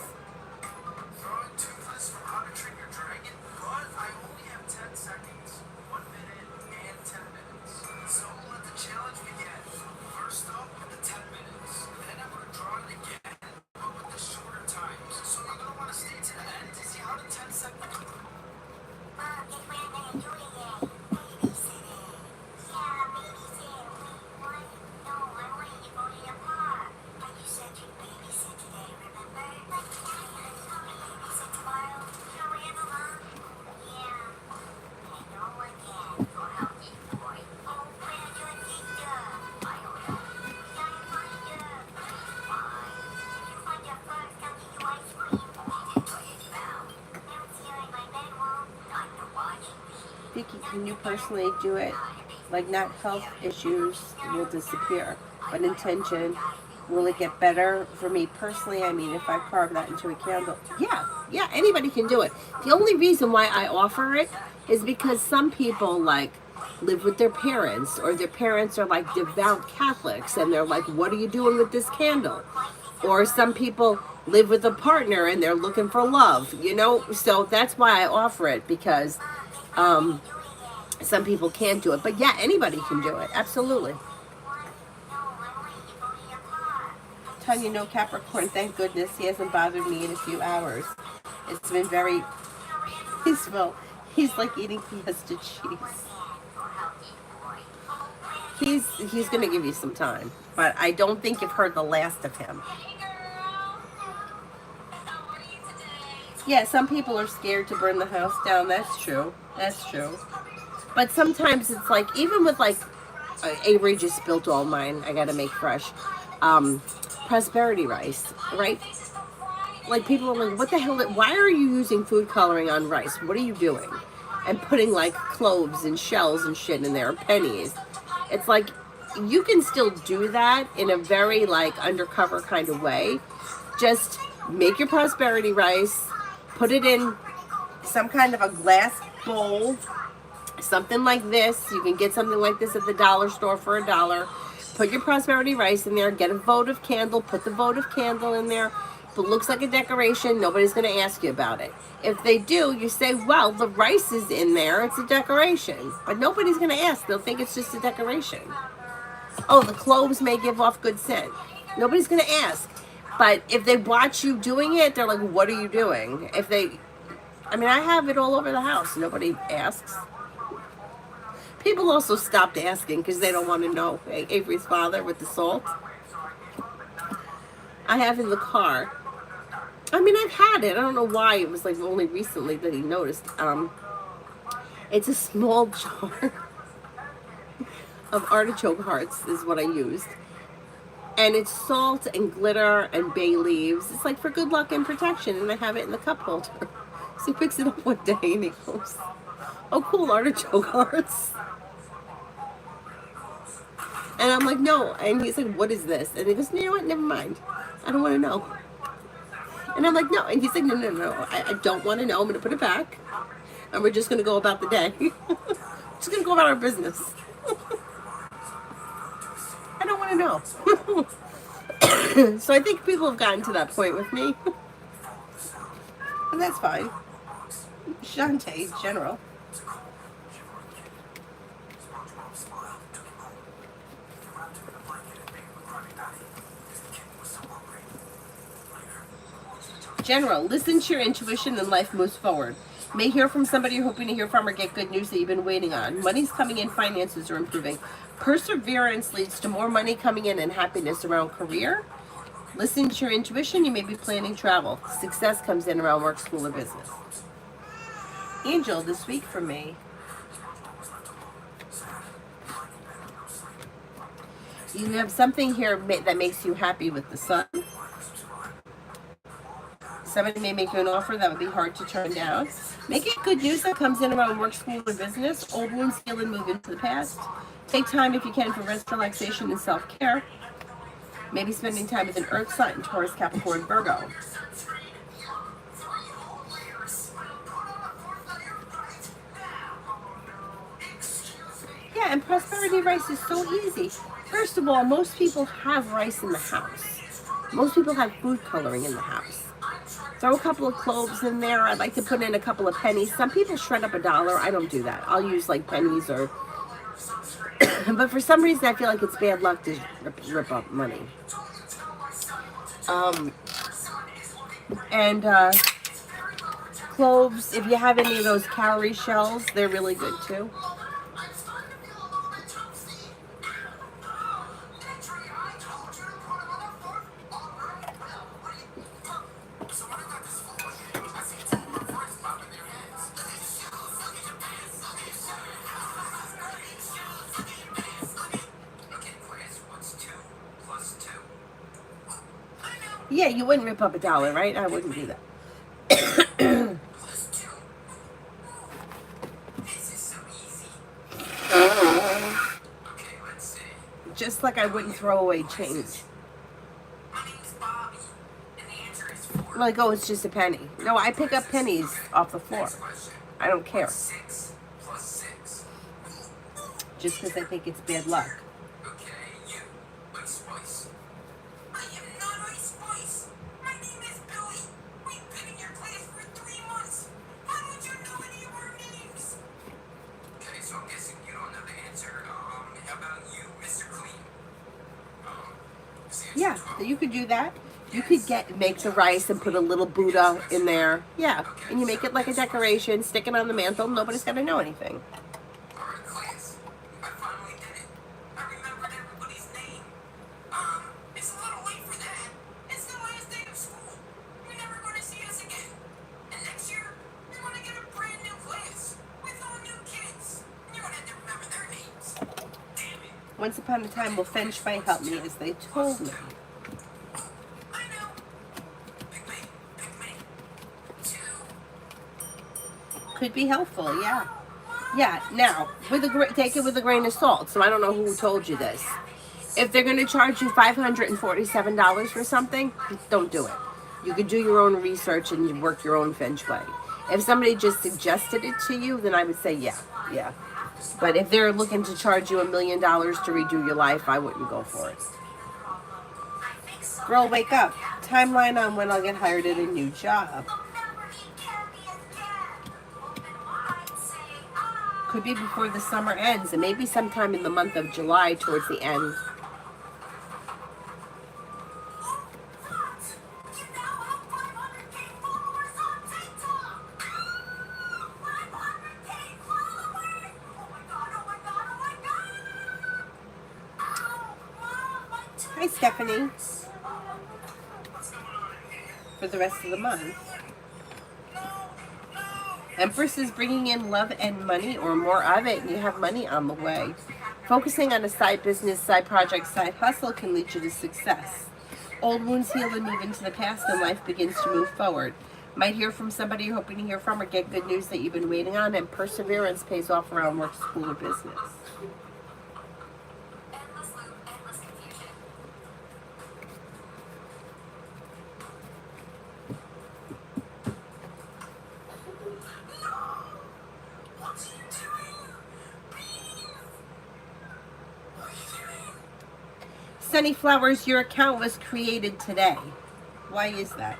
Vicky, can you personally do it? Like, not health issues will disappear, but intention, will it get better? For me personally, I mean, if I carve that into a candle, yeah, anybody can do it. The only reason why I offer it is because some people, like, live with their parents, or their parents are, like, devout Catholics, and they're like, what are you doing with this candle? Or some people live with a partner, and they're looking for love, you know? So that's why I offer it, because some people can't do it. But yeah, anybody can do it. Absolutely. Tanya, no Capricorn. Thank goodness he hasn't bothered me in a few hours. It's been very peaceful. He's like eating Fiesta cheese. He's going to give you some time. But I don't think you've heard the last of him. Yeah, some people are scared to burn the house down. That's true. That's true. But sometimes it's like, even with like, Avery just spilt all mine. I gotta make fresh. Prosperity rice, right? Like, people are like, what the hell? Why are you using food coloring on rice? What are you doing? And putting like cloves and shells and shit in there, pennies. It's like, you can still do that in a very like undercover kind of way. Just make your prosperity rice, put it in some kind of a glass bowl, something like this. You can get something like this at the dollar store for $1. Put your prosperity rice in there, get a votive candle, put the votive candle in there, If it looks like a decoration, nobody's going to ask you about it. If they do, you say, well, the rice is in there. It's a decoration. But nobody's going to ask. They'll think it's just a decoration. Oh, the cloves may give off good scent. Nobody's going to ask. But if they watch you doing it, they're like, what are you doing? I have it all over the house. Nobody asks. People also stopped asking because they don't want to know. Avery's father with the salt. I have in the car. I've had it. I don't know why. It was like only recently that he noticed. It's a small jar of artichoke hearts is what I used. And it's salt and glitter and bay leaves. It's like for good luck and protection. And I have it in the cup holder. So he picks it up one day and he goes, oh, cool, artichoke hearts. And I'm like, no. And he's like, what is this? And he goes, you know what? Never mind. I don't want to know. And I'm like, no. And he's like, no. I don't want to know. I'm going to put it back. And we're just going to go about the day. Just going to go about our business. I don't want to know. So I think people have gotten to that point with me. And that's fine. Shantae, general. General, listen to your intuition and life moves forward. May hear from somebody you're hoping to hear from or get good news that you've been waiting on. Money's coming in, finances are improving. Perseverance leads to more money coming in and happiness around career. Listen to your intuition, you may be planning travel. Success comes in around work, school, or business. Angel, this week for me. You have something here that makes you happy with the sun. Somebody may make you an offer that would be hard to turn down. Make it good news that comes in around work, school, or business. Old wounds heal and move into the past. Take time if you can for rest, relaxation, and self-care. Maybe spending time with an earth sign, Taurus, Capricorn, Virgo. Yeah, and prosperity rice is so easy. First of all, most people have rice in the house. Most people have food coloring in the house. Throw a couple of cloves in there. I'd like to put in a couple of pennies. Some people shred up $1. I don't do that. I'll use like pennies or... But for some reason, I feel like it's bad luck to rip up money. Cloves, if you have any of those cowrie shells, they're really good too. Yeah, you wouldn't rip up $1, right? I wouldn't do that. Just like I wouldn't throw away change. Like, oh, it's just a penny. No, I pick up pennies off the floor. I don't care. Just because I think it's bad luck. Yeah, you could do that. You could make the rice and put a little Buddha in there. Yeah, and you make it like a decoration, stick it on the mantle. Nobody's gonna know anything. Once upon a time, will Feng Shui help me as they told me? Could be helpful, yeah. Yeah, now, take it with a grain of salt. So I don't know who told you this. If they're going to charge you $547 for something, don't do it. You could do your own research and you work your own Feng Shui. If somebody just suggested it to you, then I would say, yeah. But if they're looking to charge you $1 million to redo your life, I wouldn't go for it. Girl, wake up. Timeline on when I'll get hired at a new job. Could be before the summer ends, and maybe sometime in the month of July towards the end. Hi, Stephanie. For the rest of the month. Empress is bringing in love and money, or more of it, and you have money on the way. Focusing on a side business, side project, side hustle can lead you to success. Old wounds heal and move into the past, and life begins to move forward. Might hear from somebody you're hoping to hear from, or get good news that you've been waiting on, and perseverance pays off around work, school, or business. Sunny Flowers, your account was created today. Why is that?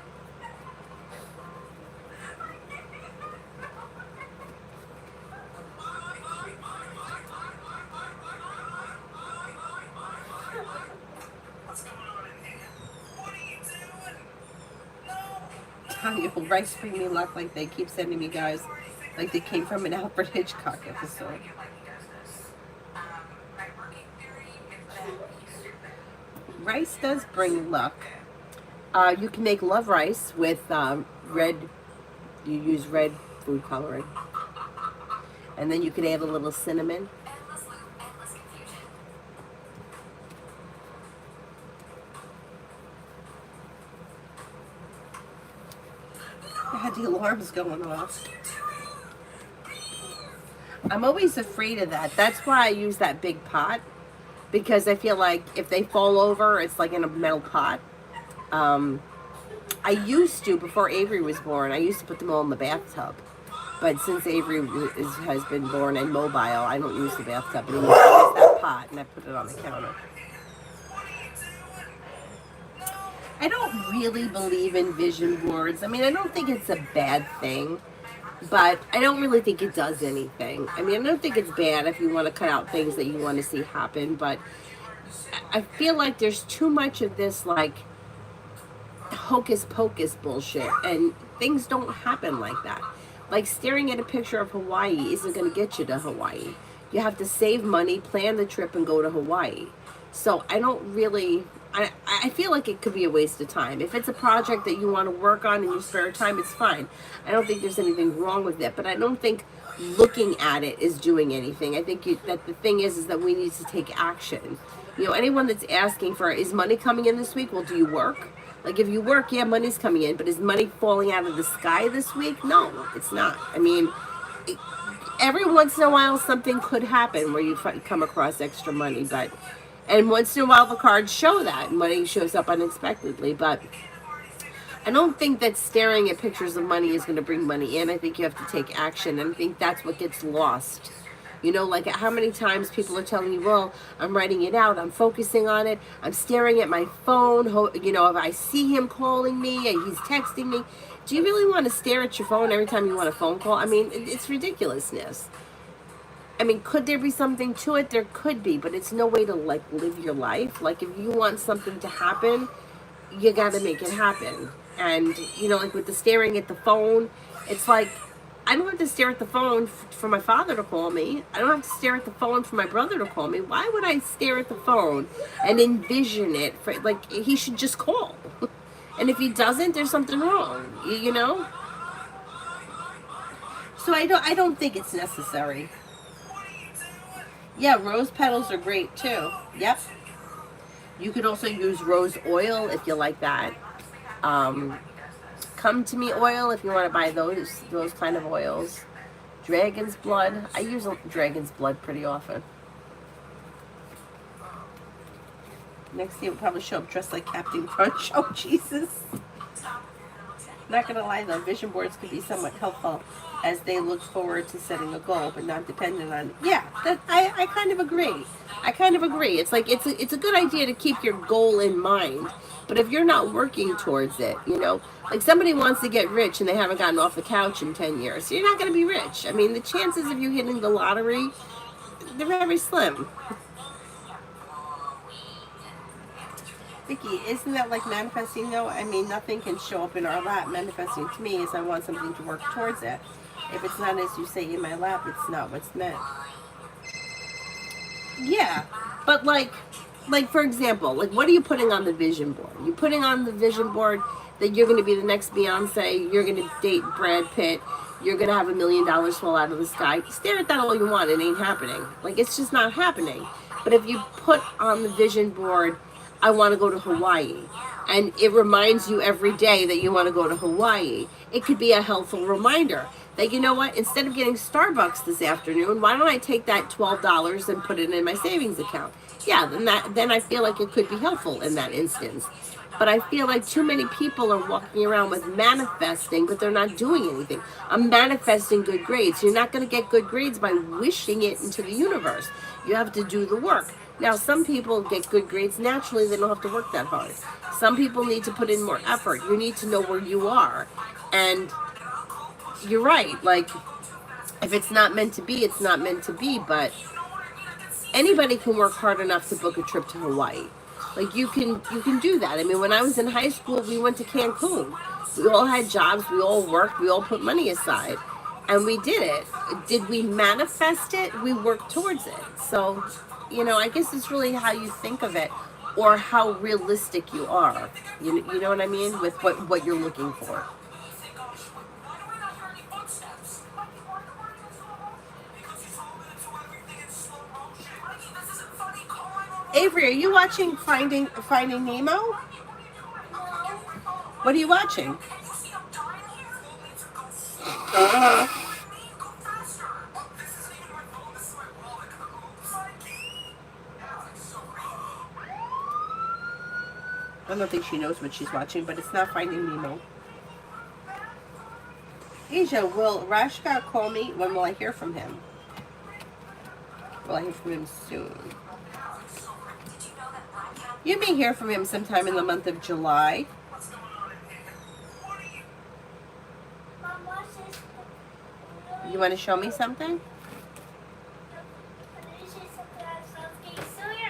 Tanya, will Rice bring me luck like they keep sending me guys like they came from an Alfred Hitchcock episode? Rice does bring luck. You can make love rice with red, you use red food coloring. And then you can add a little cinnamon. I had the alarms going off. I'm always afraid of that. That's why I use that big pot. Because I feel like if they fall over, it's like in a metal pot. I used to, before Avery was born, I used to put them all in the bathtub. But since Avery has been born and mobile, I don't use the bathtub anymore. I use that pot and I put it on the counter. I don't really believe in vision boards. I mean, I don't think it's a bad thing. But I don't really think it does anything. I mean, I don't think it's bad if you want to cut out things that you want to see happen. But I feel like there's too much of this, like, hocus pocus bullshit. And things don't happen like that. Like, staring at a picture of Hawaii isn't going to get you to Hawaii. You have to save money, plan the trip, and go to Hawaii. So I don't really... I feel like it could be a waste of time. If it's a project that you want to work on in your spare time, it's fine. I don't think there's anything wrong with it, but I don't think looking at it is doing anything. I think that the thing is that we need to take action. You know, anyone that's asking for, is money coming in this week? Well, do you work? Like, if you work, yeah, money's coming in, but is money falling out of the sky this week? No, it's not. I mean, every once in a while, something could happen where you come across extra money, but... And once in a while, the cards show that. Money shows up unexpectedly. But I don't think that staring at pictures of money is going to bring money in. I think you have to take action. And I think that's what gets lost. You know, like how many times people are telling you, well, I'm writing it out. I'm focusing on it. I'm staring at my phone. You know, if I see him calling me and he's texting me. Do you really want to stare at your phone every time you want a phone call? I mean, it's ridiculousness. I mean, could there be something to it? There could be, but it's no way to, like, live your life. Like, if you want something to happen, you got to make it happen. And, you know, like with the staring at the phone, it's like, I don't have to stare at the phone for my father to call me. I don't have to stare at the phone for my brother to call me. Why would I stare at the phone and envision it? For, like, he should just call. And if he doesn't, there's something wrong, you know? So I don't think it's necessary. Yeah, rose petals are great too. Yep. You could also use rose oil if you like that. Come to me oil if you want to buy those kind of oils. Dragon's blood. I use dragon's blood pretty often. Next year, we'll probably show up dressed like Captain Crunch. Oh, Jesus. Not gonna lie though, vision boards can be somewhat helpful as they look forward to setting a goal, but not dependent on. Yeah, that I kind of agree. I kind of agree. It's like it's a good idea to keep your goal in mind, but if you're not working towards it, you know, like somebody wants to get rich and they haven't gotten off the couch in 10 years, so you're not gonna be rich. I mean, the chances of you hitting the lottery, they're very slim. Vicky, isn't that like manifesting though? I mean, nothing can show up in our lap. Manifesting to me is I want something to work towards it. If it's not as you say in my lap, it's not what's meant. Yeah, but like for example, like what are you putting on the vision board? You're putting on the vision board that you're going to be the next Beyonce. You're going to date Brad Pitt. You're going to have $1 million fall out of the sky. Stare at that all you want. It ain't happening. Like it's just not happening. But if you put on the vision board, I want to go to Hawaii, and it reminds you every day that you want to go to Hawaii, it could be a helpful reminder that, you know what, instead of getting Starbucks this afternoon, why don't I take that $12 and put it in my savings account? Yeah, then I feel like it could be helpful in that instance. But I feel like too many people are walking around with manifesting, but they're not doing anything. I'm manifesting good grades. You're not going to get good grades by wishing it into the universe. You have to do the work. Now, some people get good grades naturally. They don't have to work that hard. Some people need to put in more effort. You need to know where you are. And you're right. Like, if it's not meant to be, it's not meant to be. But anybody can work hard enough to book a trip to Hawaii. Like you can do that. I mean, when I was in high school, we went to Cancun. We all had jobs, we all worked, we all put money aside, and we did it. Did we manifest it? We worked towards it. So, you know, I guess it's really how you think of it or how realistic you are. You know what I mean with what you're looking for. Avery, are you watching Finding Nemo? What are you watching? I don't think she knows what she's watching, but it's not Finding Nemo. Asia, will Rashka call me? When will I hear from him? Will I hear from him soon? You may hear from him sometime in the month of July. You want to show me something?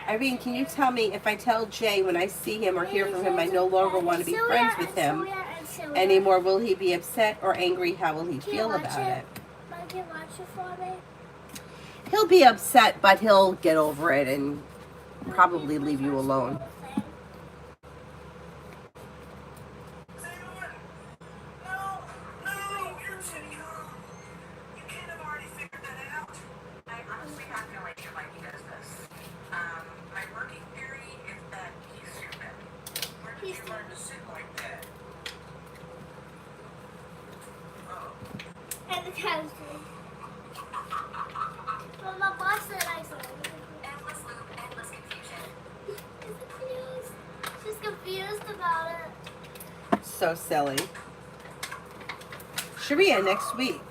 Irene, can you tell me if I tell Jay when I see him or hear from him I no longer want to be friends with him anymore, will he be upset or angry? How will he feel about it? He'll be upset, but he'll get over it and probably leave you alone. So silly. Sharia next week.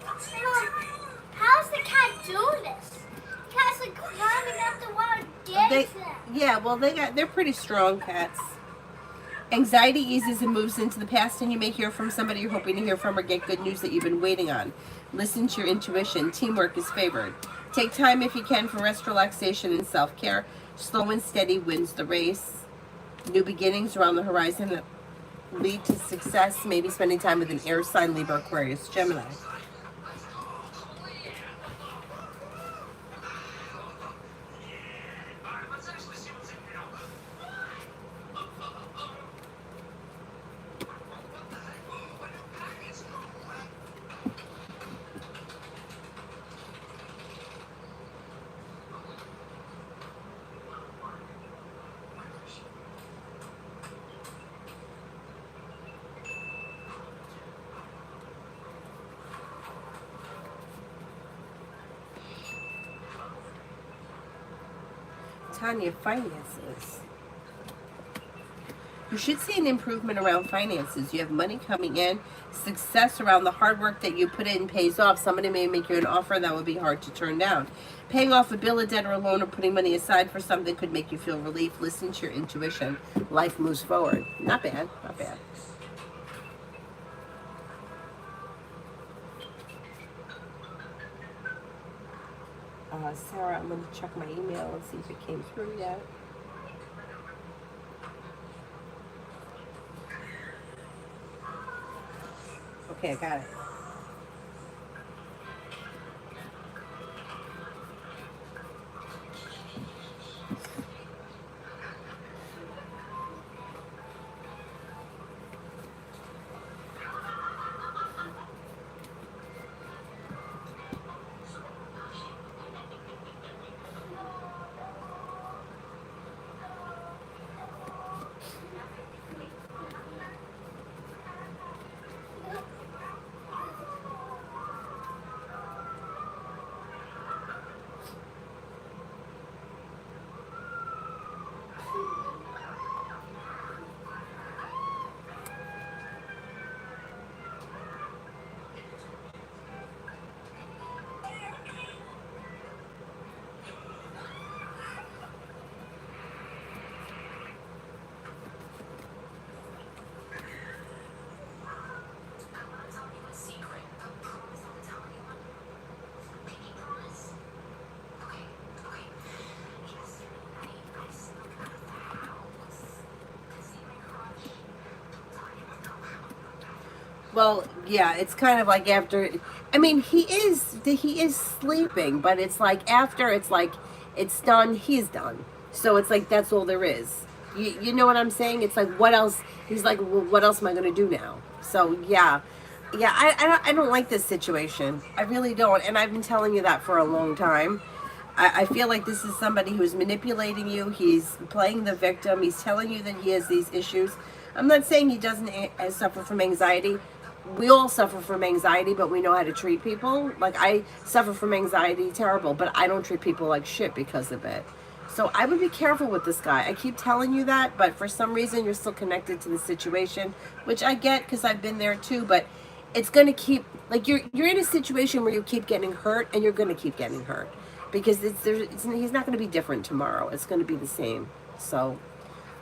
How's the cat doing this? The cat's like climbing up the wall. Yeah, well they're pretty strong cats. Anxiety eases and moves into the past, and you may hear from somebody you're hoping to hear from or get good news that you've been waiting on. Listen to your intuition. Teamwork is favored. Take time if you can for rest, relaxation, and self-care. Slow and steady wins the race. New beginnings are on the horizon that lead to success. Maybe spending time with an air sign, Libra, Aquarius, Gemini. Tanya, finances. You should see an improvement around finances. You have money coming in, success around the hard work that you put in pays off. Somebody may make you an offer that would be hard to turn down. Paying off a bill, a debt, or a loan, or putting money aside for something could make you feel relief. Listen to your intuition. Life moves forward. Not bad, not bad. Sarah, I'm going to check my email and see if it came through yet. Okay, I got it. Well, yeah, it's kind of like after. I mean, he is sleeping, but it's like after it's like it's done, he's done. So it's like that's all there is. You know what I'm saying? It's like what else? He's like, well, what else am I gonna do now? So yeah, yeah. I don't like this situation. I really don't, and I've been telling you that for a long time. I feel like this is somebody who's manipulating you. He's playing the victim. He's telling you that he has these issues. I'm not saying he doesn't suffer from anxiety. We all suffer from anxiety, but we know how to treat people. Like I suffer from anxiety, terrible, but I don't treat people like shit because of it. So I would be careful with this guy. I keep telling you that, but for some reason you're still connected to the situation, which I get because I've been there too. But it's gonna keep like you're in a situation where you keep getting hurt, and you're gonna keep getting hurt because he's not gonna be different tomorrow. It's gonna be the same. So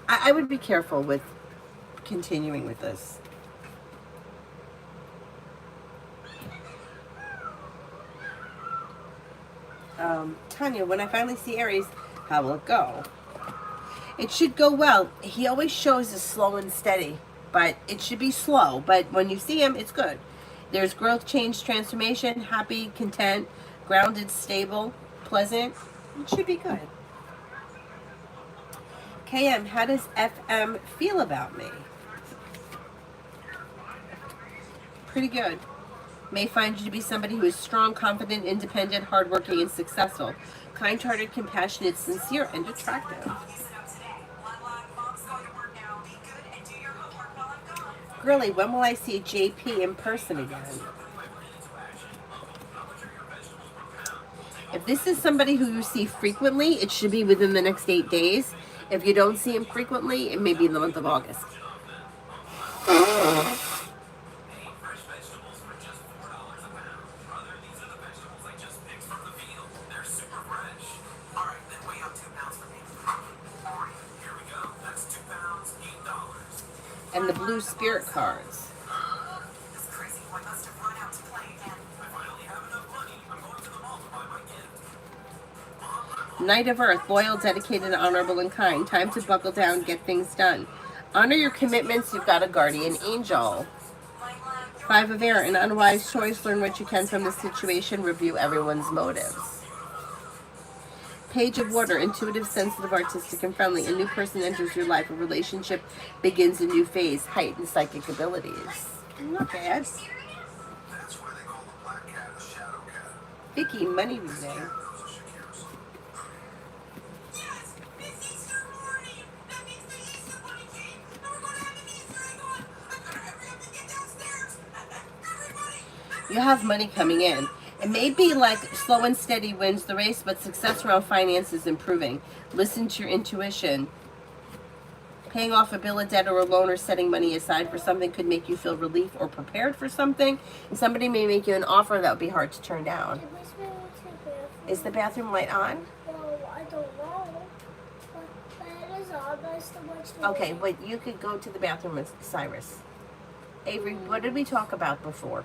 I would be careful with continuing with this. Tanya, when I finally see Aries, how will it go? It should go well. He always shows as slow and steady, but it should be slow. But when you see him, it's good. There's growth, change, transformation, happy, content, grounded, stable, pleasant. It should be good. KM, how does FM feel about me? Pretty good. May find you to be somebody who is strong, confident, independent, hardworking, and successful. Kind-hearted, compassionate, sincere, and attractive. Girly, when will I see JP in person again? If this is somebody who you see frequently, it should be within the next 8 days. If you don't see him frequently, it may be in the month of August. And the blue spirit cards. Knight of Earth, loyal, dedicated, honorable, and kind. Time to buckle down, get things done. Honor your commitments, you've got a guardian angel. Five of Air, an unwise choice. Learn what you can from the situation. Review everyone's motives. Page of Water, intuitive, sensitive, artistic, and friendly. A new person enters your life. A relationship begins a new phase. Heightened psychic abilities. Not bad. Vicky, money reading. You have money coming in. It may be like slow and steady wins the race, but success around finance is improving. Listen to your intuition. Paying off a bill of debt or a loan or setting money aside for something could make you feel relief or prepared for something. And somebody may make you an offer that would be hard to turn down. Is the bathroom light on? No, I don't know. But it is on. There's so much. Okay, but you could go to the bathroom with Cyrus. Avery, what did we talk about before?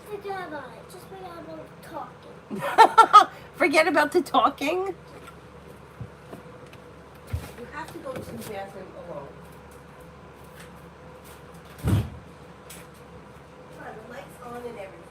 Forget about it. Just forget about talking. Forget about the talking? You have to go to the bathroom alone. Come on, the light's on and everything.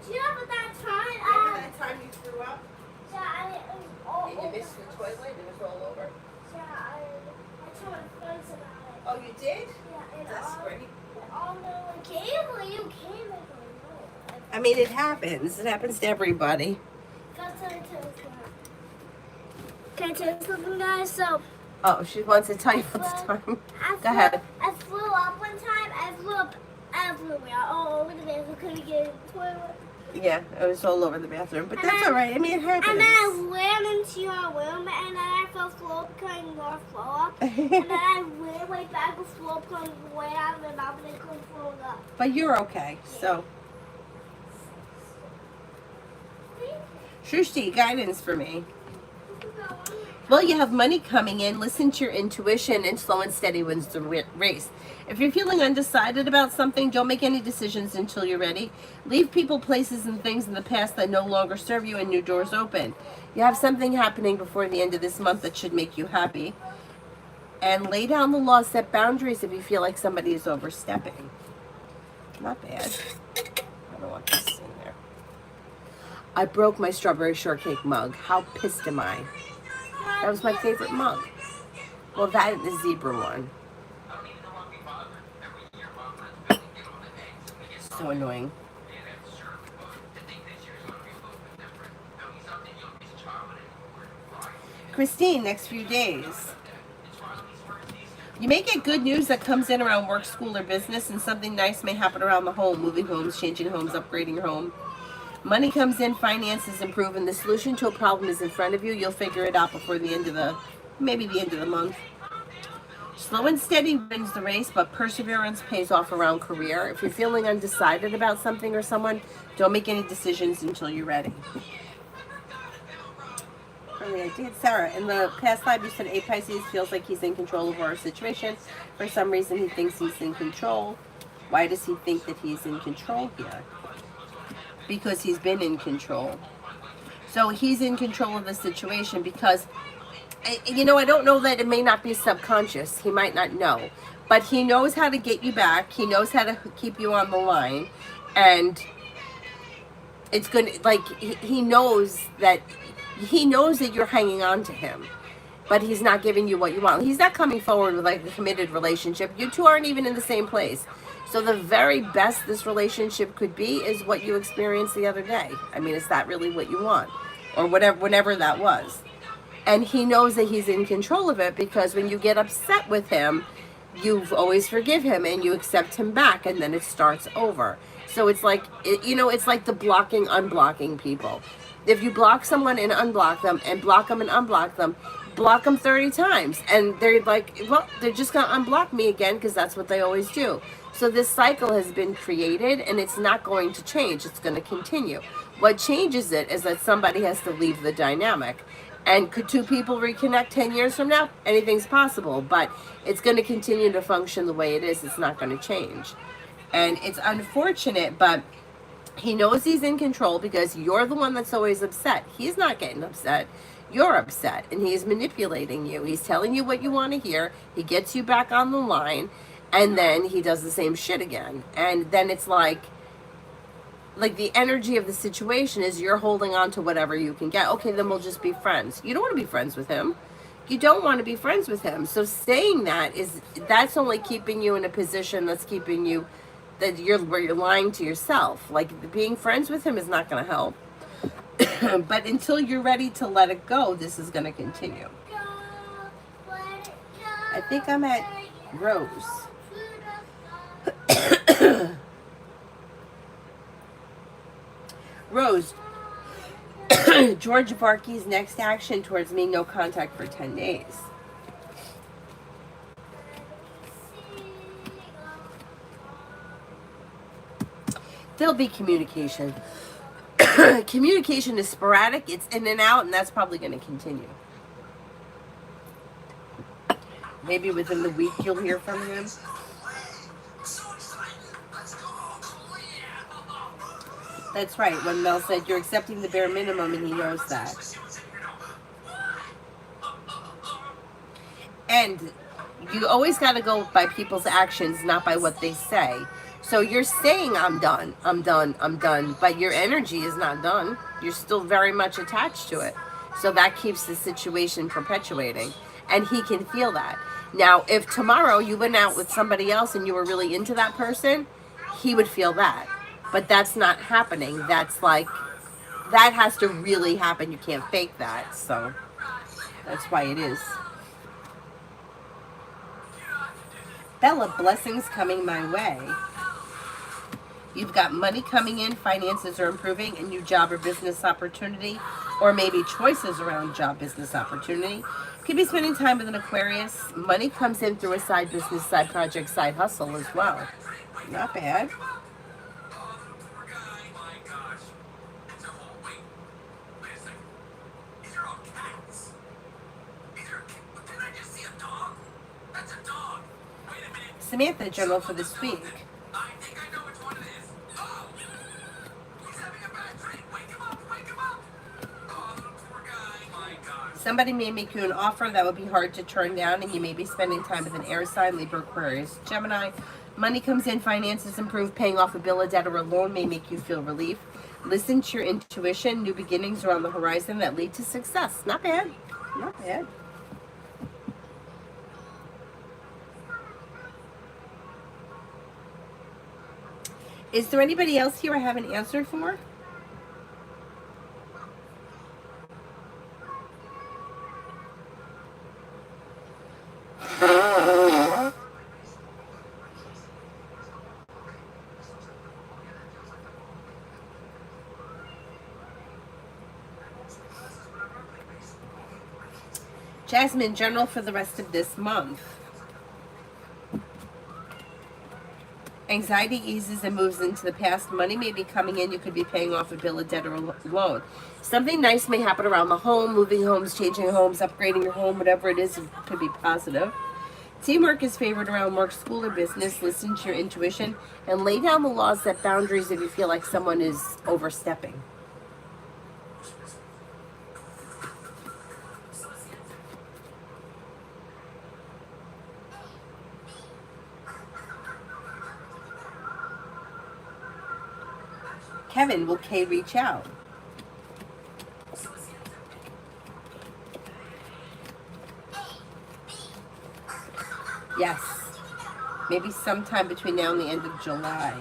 Do you know at that time? Remember that time you threw up? Yeah, it was all And you over. missed the toilet? It was all over? Yeah, I told my friends about it. Oh, you did? Yeah, and That's great. all the like, Gabriel, you came and go, I mean, it happens. It happens to everybody. Can I tell you something, guys? So, Oh, she wants to tell you about the time. Go ahead. I flew up one time. I flew up everywhere, all over the bathroom. Couldn't get in the toilet. Yeah, it was all over the bathroom. But And that's then- all right. I mean, it happens. And then I ran into your room, and then I fell floor going more floor up. And then I ran way back with floor going way out of my mouth, and I couldn't floor up. But you're okay. So, Shushti, guidance for me. Well, you have money coming in. Listen to your intuition, and slow and steady wins the race. If you're feeling undecided about something, don't make any decisions until you're ready. Leave people, places, and things in the past that no longer serve you, and new doors open. You have something happening before the end of this month that should make you happy. And lay down the law, set boundaries if you feel like somebody is overstepping. Not bad. I don't want this in there. I broke my strawberry shortcake mug. How pissed am I? That was my favorite mug. Well, that and the zebra one. So annoying. Christine, next few days. You may get good news that comes in around work, school, or business, and something nice may happen around the home, moving homes, changing homes, upgrading your home. Money comes in, finances improve, and the solution to a problem is in front of you. You'll figure it out before the end of maybe the end of the month. Slow and steady wins the race, but perseverance pays off around career. If you're feeling undecided about something or someone, don't make any decisions until you're ready. Early I did. Sarah, in the past life you said A Pisces feels like he's in control of our situation. For some reason he thinks he's in control. Why does he think that he's in control here? Because he's been in control. So he's in control of the situation because, you know, I don't know that it may not be subconscious. He might not know. But he knows how to get you back. He knows how to keep you on the line. And it's good, like, he knows that you're hanging on to him. but he's not giving you what you want. He's not coming forward with like a committed relationship. You two aren't even in the same place. So the very best this relationship could be is what you experienced the other day. I mean, is that really what you want? Or whatever, whenever that was. And he knows that he's in control of it, because when you get upset with him, you always forgive him and you accept him back, and then it starts over. So it's like, it's like the blocking, unblocking people. If you block someone and unblock them, and block them and unblock them, block them 30 times, and they're like, well, they're just going to unblock me again, because that's what they always do. So this cycle has been created, and it's not going to change. It's going to continue. What changes it is that somebody has to leave the dynamic. And could two people reconnect 10 years from now? Anything's possible, but it's going to continue to function the way it is. It's not going to change. And it's unfortunate, but he knows he's in control, because you're the one that's always upset. He's not getting upset. You're upset, and he's manipulating you. He's telling you what you want to hear. He gets you back on the line, and then he does the same shit again. And then it's like the energy of the situation is you're holding on to whatever you can get. Okay, then we'll just be friends. You don't want to be friends with him. You don't want to be friends with him. So saying that's only keeping you in a position that's keeping you, where you're lying to yourself. Like, being friends with him is not going to help. But until you're ready to let it go, this is going to continue. I think I'm at Rose. Rose, George Varkey's next action towards me, no contact for 10 days. There'll be communication. Communication is sporadic, it's in and out, and that's probably going to continue. Maybe within the week you'll hear from him. That's right, when Mel said you're accepting the bare minimum, and he knows that. And you always got to go by people's actions, not by what they say. So you're saying, I'm done, I'm done, I'm done, but your energy is not done. You're still very much attached to it. So that keeps the situation perpetuating. And he can feel that. Now, if tomorrow you went out with somebody else and you were really into that person, he would feel that. But that's not happening. That's like, that has to really happen. You can't fake that. So that's why it is. Bella, blessings coming my way. You've got money coming in, finances are improving, a new job or business opportunity, or maybe choices around job, business opportunity. Could be spending time with an Aquarius. Money comes in through a side business, side project, side hustle as well. Not bad. Samantha, general for this week. Somebody may make you an offer that would be hard to turn down, and you may be spending time with an air sign, Libra, Aquarius, Gemini. Money comes in, finances improve, paying off a bill, a debt, or a loan may make you feel relief. Listen to your intuition. New beginnings are on the horizon that lead to success. Not bad. Not bad. Is there anybody else here I haven't answered for? Jasmine, general for the rest of this month. Anxiety eases and moves into the past. Money may be coming in. You could be paying off a bill, a debt, or a loan. Something nice may happen around the home, moving homes, changing homes, upgrading your home, whatever it is, it could be positive. Teamwork is favored around work, school, or business. Listen to your intuition and lay down the laws, set boundaries if you feel like someone is overstepping. Kevin, will Kay reach out? Yes. Maybe sometime between now and the end of July.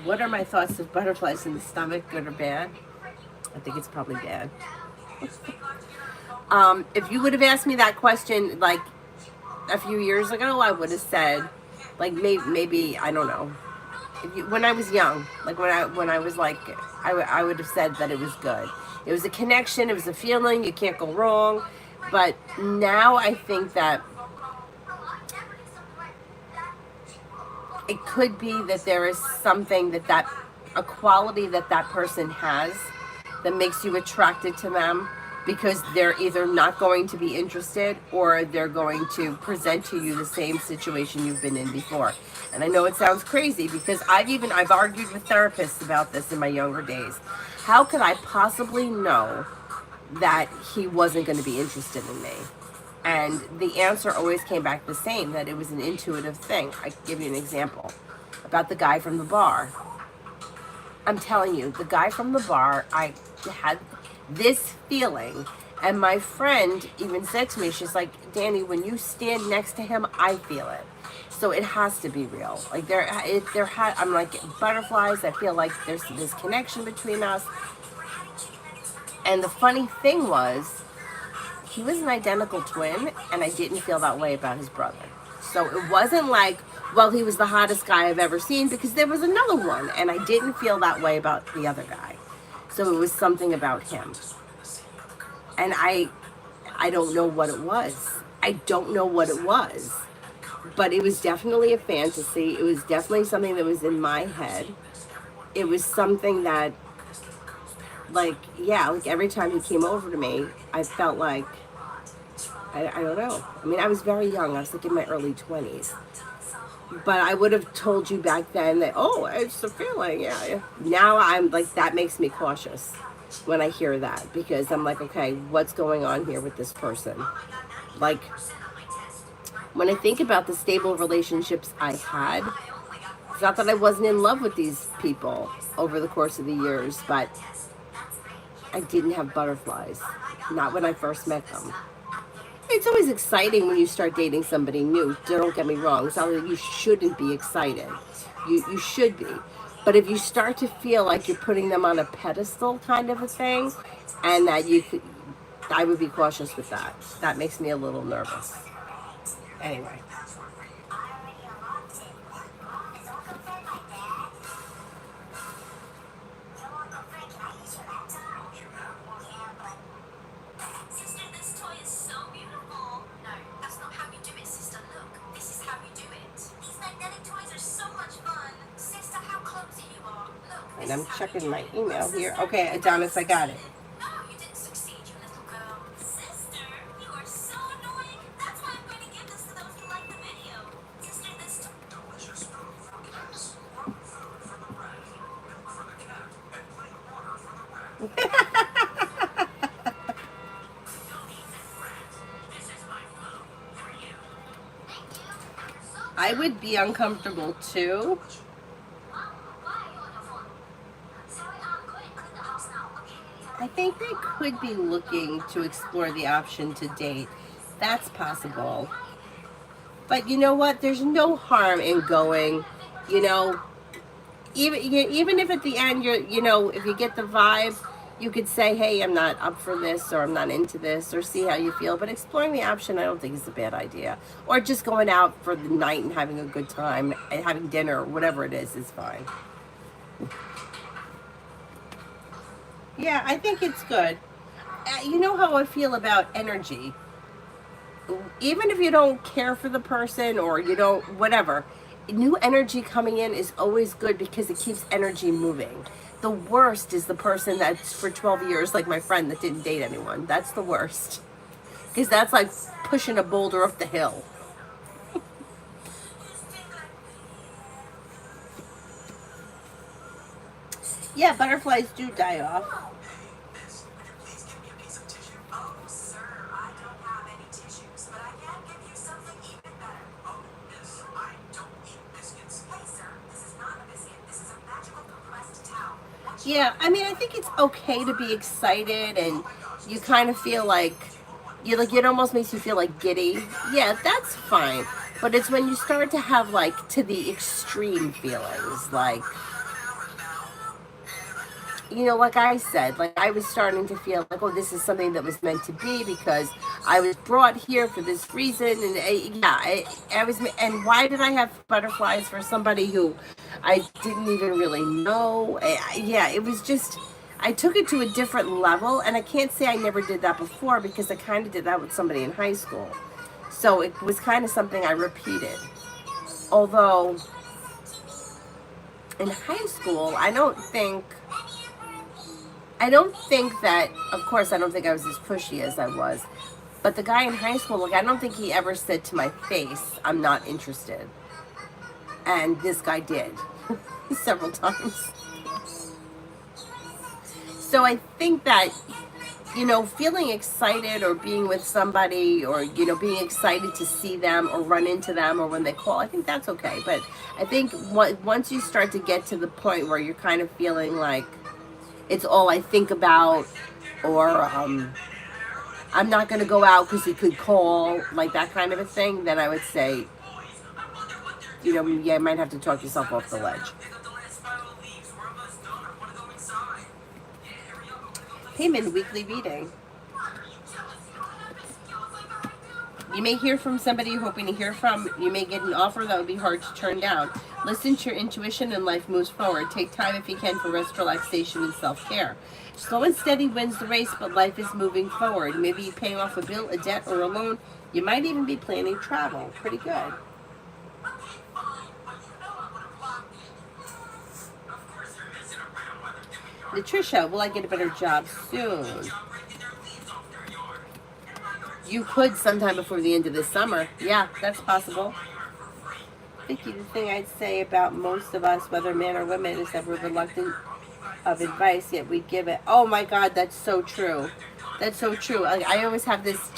What are my thoughts of butterflies in the stomach, good or bad? I think it's probably bad. If you would have asked me that question like a few years ago, I would have said, like maybe I don't know. When I was young, like when I was like, I would have said that it was good. It was a connection. It was a feeling. You can't go wrong. But now I think that it could be that there is something that a quality that person has that makes you attracted to them, because they're either not going to be interested or they're going to present to you the same situation you've been in before. And I know it sounds crazy because I've argued with therapists about this in my younger days. How could I possibly know that he wasn't going to be interested in me? And the answer always came back the same, that it was an intuitive thing. I can give you an example about the guy from the bar. I'm telling you, the guy from the bar, I had this feeling. And my friend even said to me, she's like, Danny, when you stand next to him, I feel it. So it has to be real. Like I'm like, butterflies, I feel like there's this connection between us. And the funny thing was, he was an identical twin, and I didn't feel that way about his brother. So it wasn't like, well, he was the hottest guy I've ever seen, because there was another one, and I didn't feel that way about the other guy. So it was something about him. And I don't know what it was. I don't know what it was. But it was definitely a fantasy. It was definitely something that was in my head. It was something that, like, yeah, like every time he came over to me, I felt like, I don't know. I mean, I was very young. I was like in my early 20s. But I would have told you back then that, oh, it's a feeling. Yeah. Now I'm like, that makes me cautious when I hear that, because I'm like, okay, what's going on here with this person? Like, when I think about the stable relationships I had, it's not that I wasn't in love with these people over the course of the years, but I didn't have butterflies. Not when I first met them. It's always exciting when you start dating somebody new. Don't get me wrong. It's not that you shouldn't be excited. You should be. But if you start to feel like you're putting them on a pedestal kind of a thing, and that I would be cautious with that. That makes me a little nervous. Anyway. And I'm checking my email here. Okay, Adonis, I got it. No, you didn't succeed, you little girl. Sister, you are so annoying. That's why I'm going to give this to those who like the video. Sister, this delicious food for cats. Warm food for the rat. Milk for the cat. And plain water for the rat. Don't eat this rat. This is my food for you. Thank you. I would be uncomfortable too. I think they could be looking to explore the option to date. That's possible. But you know what? There's no harm in going, you know, even if at the end if you get the vibe, you could say, hey, I'm not up for this, or I'm not into this, or see how you feel. But exploring the option, I don't think is a bad idea. Or just going out for the night and having a good time, and having dinner, or whatever it is fine. Yeah, I think it's good. You know how I feel about energy. Even if you don't care for the person, or you don't, whatever, new energy coming in is always good, because it keeps energy moving. The worst is the person that's for 12 years, like my friend that didn't date anyone. That's the worst. Because that's like pushing a boulder up the hill. Yeah, butterflies do die off. Yeah, I mean, I think it's okay to be excited and you kind of feel like, it almost makes you feel like giddy. Yeah, that's fine. But it's when you start to have like to the extreme feelings, like, like I said, like I was starting to feel like, oh, this is something that was meant to be because I was brought here for this reason. And I was, and why did I have butterflies for somebody who I didn't even really know? Yeah, it was just, I took it to a different level. And I can't say I never did that before because I kind of did that with somebody in high school. So it was kind of something I repeated. Although in high school, I don't think that, of course, I don't think I was as pushy as I was. But the guy in high school, like, I don't think he ever said to my face, I'm not interested. And this guy did several times. So I think that, feeling excited or being with somebody or, being excited to see them or run into them or when they call, I think that's okay. But I think once you start to get to the point where you're kind of feeling like, it's all I think about, or I'm not going to go out because he could call, like that kind of a thing, then I would say, yeah, you might have to talk yourself off the ledge. Payment weekly reading. You may hear from somebody you're hoping to hear from. You may get an offer that would be hard to turn down. Listen to your intuition and life moves forward. Take time if you can for rest, relaxation, and self-care. Slow and steady wins the race, but life is moving forward. Maybe you're paying off a bill, a debt, or a loan. You might even be planning travel. Pretty good. Latricia, will I get a better job soon? You could sometime before the end of this summer. Yeah, that's possible. Vicky, the thing I'd say about most of us, whether men or women, is that we're reluctant of advice, yet we give it. Oh my God, that's so true. That's so true. I always have this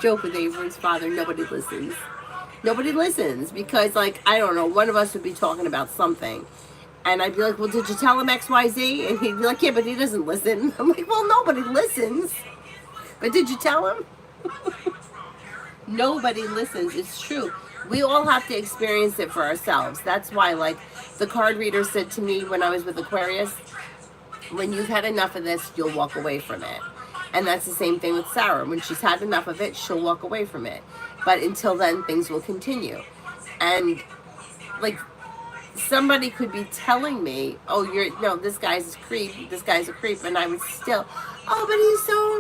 joke with Avery's father. Nobody listens. Nobody listens because, like, I don't know, one of us would be talking about something. And I'd be like, well, did you tell him X, Y, Z? And he'd be like, yeah, but he doesn't listen. I'm like, well, nobody listens. But did you tell him? Nobody listens. It's true. We all have to experience it for ourselves. That's why, like, the card reader said to me when I was with Aquarius, when you've had enough of this, you'll walk away from it. And that's the same thing with Sarah. When she's had enough of it, she'll walk away from it. But until then, things will continue. And, like, somebody could be telling me, oh, this guy's a creep, this guy's a creep, and I would still, oh, but he's so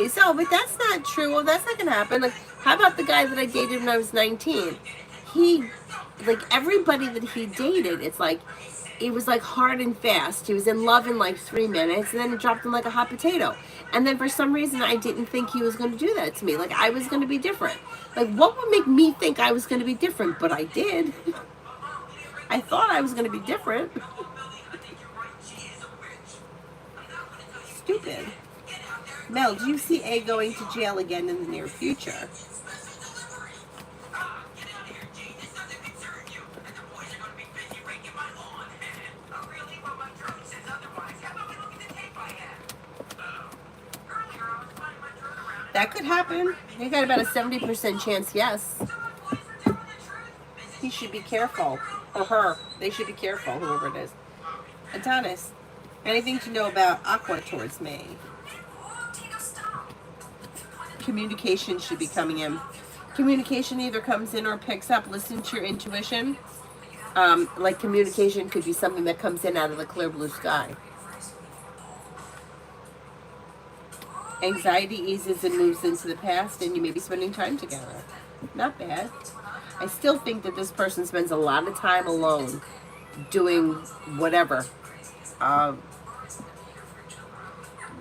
nice. Oh, but that's not true. Oh, that's not going to happen. Like, how about the guy that I dated when I was 19? He, like, everybody that he dated, it's like, it was like hard and fast. He was in love in like 3 minutes, and then it dropped him like a hot potato. And then for some reason, I didn't think he was going to do that to me. Like, I was going to be different. Like, what would make me think I was going to be different? But I did. I thought I was going to be different. Stupid. Mel, do you see A going to jail again in the near future? That could happen. You got about a 70% chance, yes. He should be careful. Or her. They should be careful, whoever it is. Adonis, anything to know about Aqua towards me? Communication should be coming in. Communication either comes in or picks up. Listen to your intuition. Like communication could be something that comes in out of the clear blue sky. Anxiety eases and moves into the past, and you may be spending time together. Not bad. I still think that this person spends a lot of time alone doing whatever.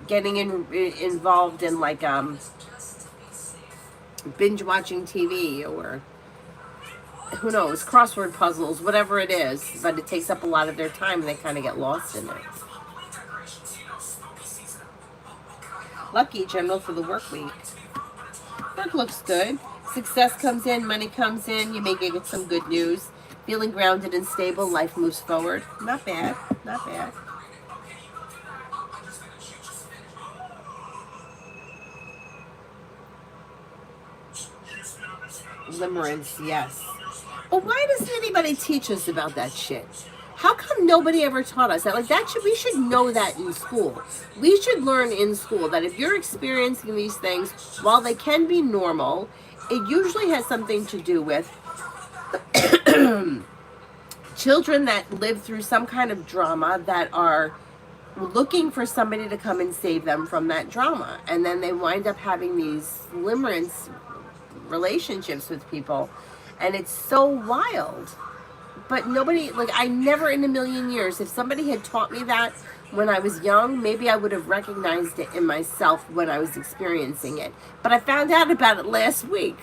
Getting involved in like binge watching TV or who knows, crossword puzzles, whatever it is. But it takes up a lot of their time and they kind of get lost in it. Lucky general for the work week. Work looks good. Success comes in, money comes in, you may get some good news. Feeling grounded and stable, life moves forward. Not bad, not bad. Limerence, yes. But why doesn't anybody teach us about that shit? How come nobody ever taught us that? Like that should we should know that in school. We should learn in school that if you're experiencing these things, while they can be normal, it usually has something to do with children that live through some kind of drama that are looking for somebody to come and save them from that drama. And then they wind up having these limerence relationships with people. And it's so wild. But nobody, like, I never in a million years, if somebody had taught me that when I was young, maybe I would have recognized it in myself when I was experiencing it. But I found out about it last week.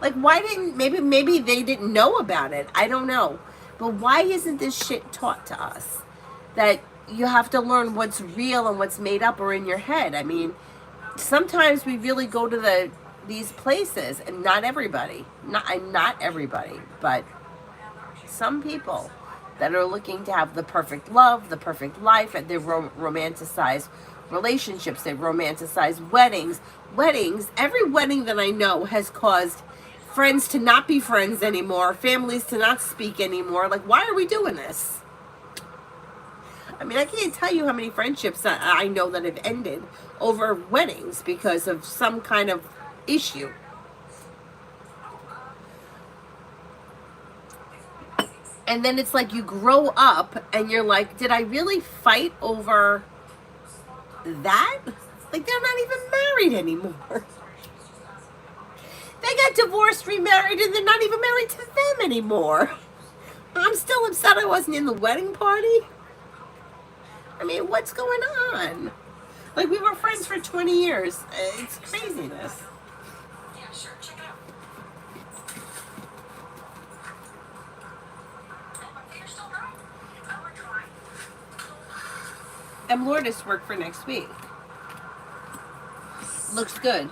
Like, why didn't, maybe they didn't know about it. I don't know. But why isn't this shit taught to us? That you have to learn what's real and what's made up or in your head. I mean, sometimes we really go to these places, and not everybody, not everybody, but some people that are looking to have the perfect love, the perfect life, and they romanticize relationships, they romanticize weddings. Every wedding that I know has caused friends to not be friends anymore, families to not speak anymore. Like, why are we doing this? I mean, I can't tell you how many friendships that I know that have ended over weddings because of some kind of issue. And then it's like you grow up and you're like, did I really fight over that? Like, they're not even married anymore. They got divorced, remarried, and they're not even married to them anymore. I'm still upset I wasn't in the wedding party. I mean, what's going on? Like, we were friends for 20 years. It's craziness. Yeah, sure. Check it out. You're still right. I would try. And Lourdes work for next week. Looks good.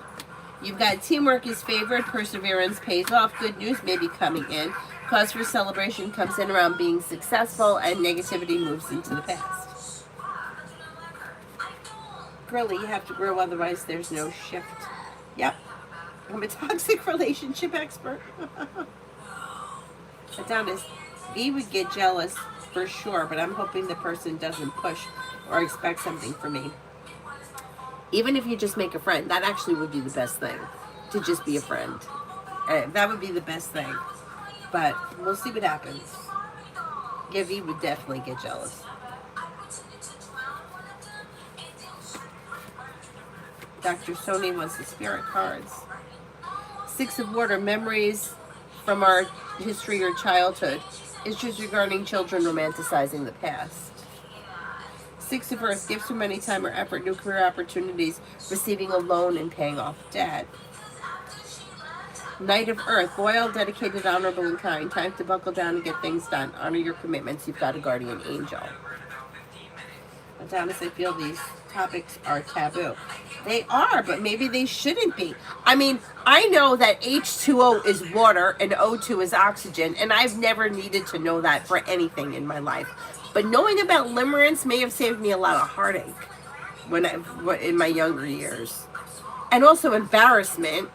You've got teamwork is favored, perseverance pays off, good news may be coming in, cause for celebration comes in around being successful, and negativity moves into the past. Girlie, you have to grow, otherwise there's no shift. Yep. I'm a toxic relationship expert. Adonis, B would get jealous for sure, but I'm hoping the person doesn't push or expect something from me. Even if you just make a friend, that actually would be the best thing, to just be a friend. That would be the best thing. But we'll see what happens. Yeah, V would definitely get jealous. Dr. Sony wants the spirit cards. Six of Water, memories from our history or childhood. Issues regarding children romanticizing the past. Six of Earth, gifts from any time or effort, new career opportunities, receiving a loan and paying off debt. Knight of Earth, loyal, dedicated, honorable, and kind. Time to buckle down and get things done. Honor your commitments. You've got a guardian angel. Adonis, I feel these topics are taboo. They are, but maybe they shouldn't be. I mean, I know that H2O is water and O2 is oxygen, and I've never needed to know that for anything in my life. But knowing about limerence may have saved me a lot of heartache in my younger years. And also embarrassment.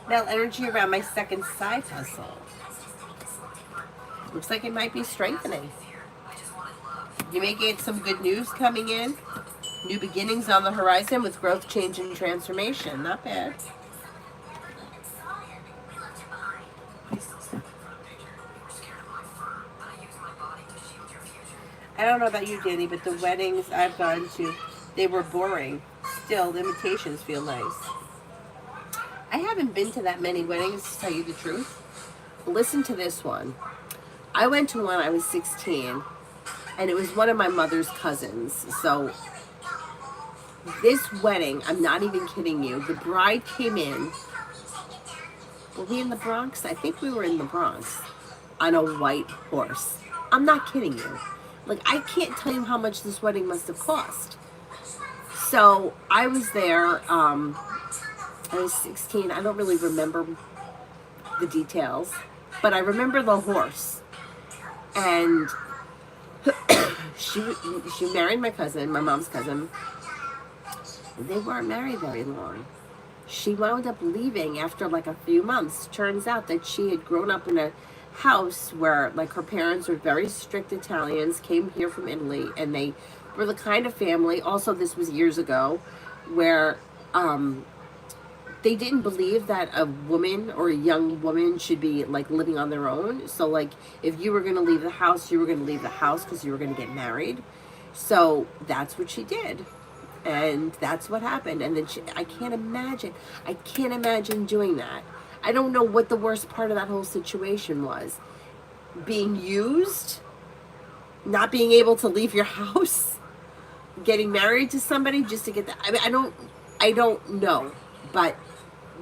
Now, energy around my second side hustle. Looks like it might be strengthening. You may get some good news coming in. New beginnings on the horizon with growth, change, and transformation. Not bad. I don't know about you, Danny, but the weddings I've gone to, they were boring. Still, the invitations feel nice. I haven't been to that many weddings, to tell you the truth. Listen to this one. I went to one, I was 16. And it was one of my mother's cousins. So this wedding, I'm not even kidding you, the bride came in. Were we in the Bronx? I think we were in the Bronx. On a white horse. I'm not kidding you. Like, I can't tell you how much this wedding must have cost. So I was there. I was 16. I don't really remember the details, but I remember the horse. And she married my cousin, my mom's cousin. They weren't married very long. She wound up leaving after like a few months. Turns out that she had grown up in a house where like her parents were very strict Italians, came here from Italy, and they were the kind of family, also this was years ago, where they didn't believe that a woman or a young woman should be like living on their own. So like if you were going to leave the house, you were going to leave the house because you were going to get married. So that's what she did. And that's what happened. And then I can't imagine doing that. I don't know what the worst part of that whole situation was. Being used, not being able to leave your house, getting married to somebody just to get that. I mean, I don't know, but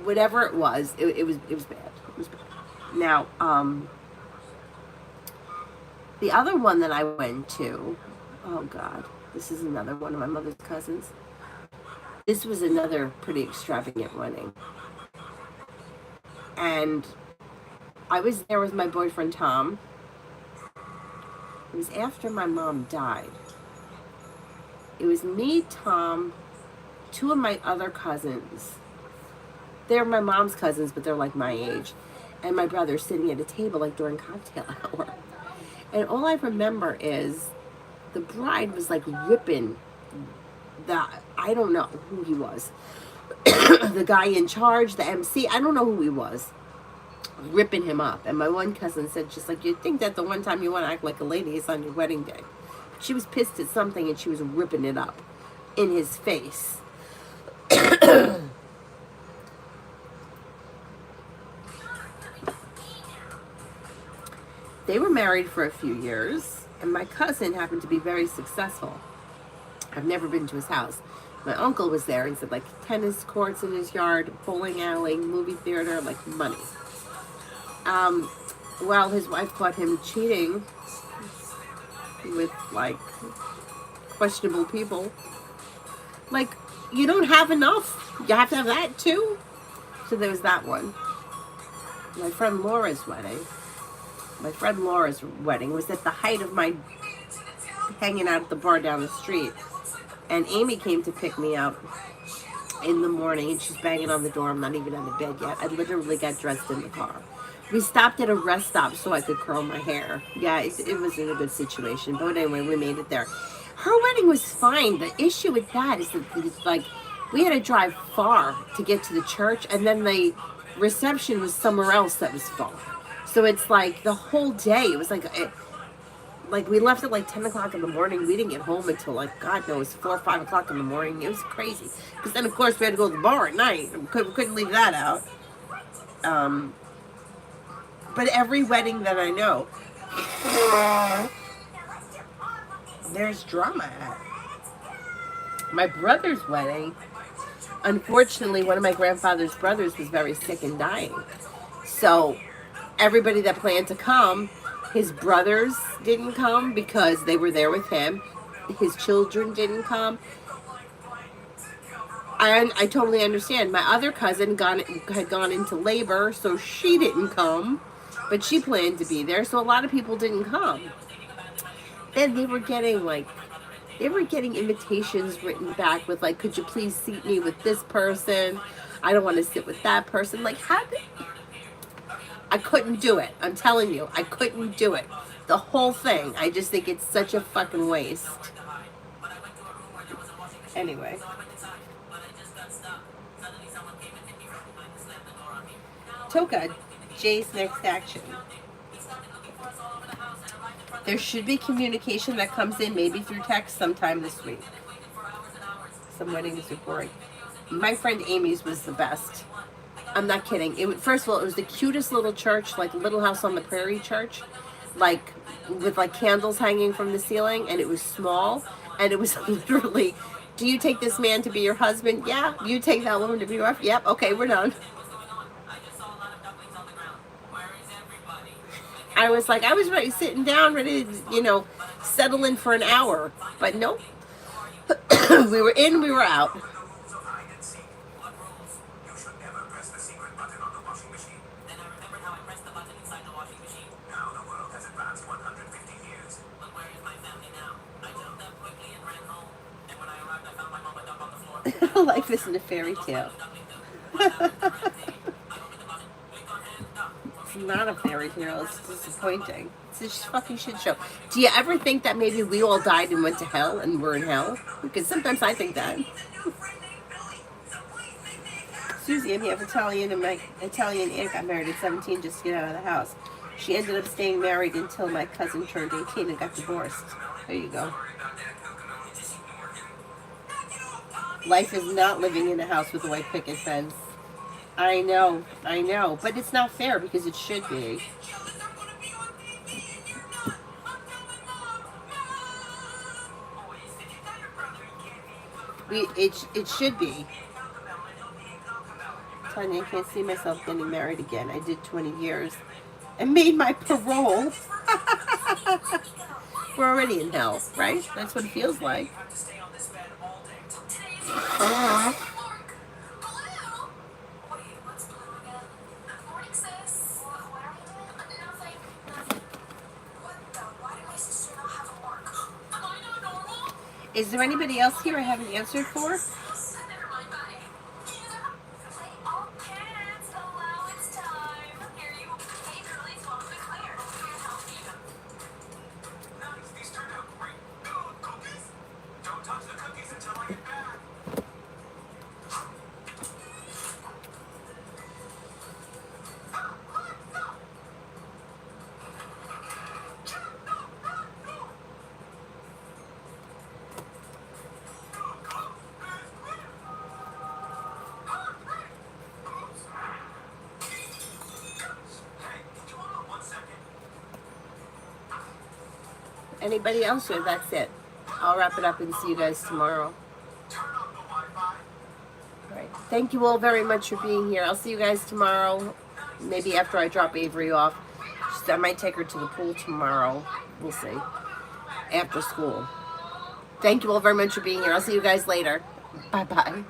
whatever it was, it was bad. It was bad. Now, the other one that I went to, oh God, this is another one of my mother's cousins. This was another pretty extravagant wedding. And I was there with my boyfriend, Tom. It was after my mom died. It was me, Tom, two of my other cousins. They're my mom's cousins, but they're like my age. And my brother sitting at a table like during cocktail hour. And all I remember is the bride was like ripping I don't know who he was. The guy in charge, the MC, I don't know who he was. Ripping him up. And my one cousin said, just like, you'd think that the one time you want to act like a lady is on your wedding day. She was pissed at something and she was ripping it up in his face. They were married for a few years, and my cousin happened to be very successful. I've never been to his house. My uncle was there and said like tennis courts in his yard, bowling alley, movie theater, like money. Well, his wife caught him cheating with like questionable people. Like, you don't have enough. You have to have that too. So there was that one. My friend Laura's wedding was at the height of my hanging out at the bar down the street. And Amy came to pick me up in the morning, and she's banging on the door. I'm not even out of bed yet. I literally got dressed in the car. We stopped at a rest stop so I could curl my hair. Yeah, it wasn't a good situation. But anyway, we made it there. Her wedding was fine. The issue with that is that, like, we had to drive far to get to the church, and then the reception was somewhere else that was far. So it's like the whole day, it was like we left at like 10 o'clock in the morning. We didn't get home until like, God knows, 4 or 5 o'clock in the morning. It was crazy. Because then, of course, we had to go to the bar at night. We couldn't leave that out. But every wedding that I know, there's drama at. My brother's wedding, unfortunately, one of my grandfather's brothers was very sick and dying. So everybody that planned to come, his brothers didn't come because they were there with him. His children didn't come. I totally understand. My other cousin had gone into labor, so she didn't come. But she planned to be there, so a lot of people didn't come. Then they were getting invitations written back with like, could you please seat me with this person? I don't want to sit with that person. Like, I couldn't do it. I'm telling you, I couldn't do it. The whole thing. I just think it's such a fucking waste. Anyway. Toka, Jay's next action. There should be communication that comes in maybe through text sometime this week. Some weddings are boring. My friend Amy's was the best. I'm not kidding. First of all, it was the cutest little church, like Little House on the Prairie church, like with like candles hanging from the ceiling, and it was small, and it was literally, do you take this man to be your husband? Yeah. You take that woman to be your wife? Yep. Okay, we're done. I was ready, sitting down, ready to, settle in for an hour, but nope. We were in, we were out. Life isn't a fairy tale. It's not a fairy tale. It's disappointing. It's a fucking shit show. Do you ever think that maybe we all died and went to hell and we're in hell? Because sometimes I think that. Susie, I'm half Italian, and my Italian aunt got married at 17 just to get out of the house. She ended up staying married until my cousin turned 18 and got divorced. There you go. Life is not living in a house with a white picket fence. I know, but it's not fair because it should be. It should be. Tanya, I can't see myself getting married again. I did 20 years and made my parole. We're already in hell, right? That's what it feels like. Is there anybody else here I haven't answered for? Anybody else, or that's it? I'll wrap it up and see you guys tomorrow. All right. Thank you all very much for being here. I'll see you guys tomorrow. Maybe after I drop Avery off. I might take her to the pool tomorrow. We'll see. After school. Thank you all very much for being here. I'll see you guys later. Bye-bye.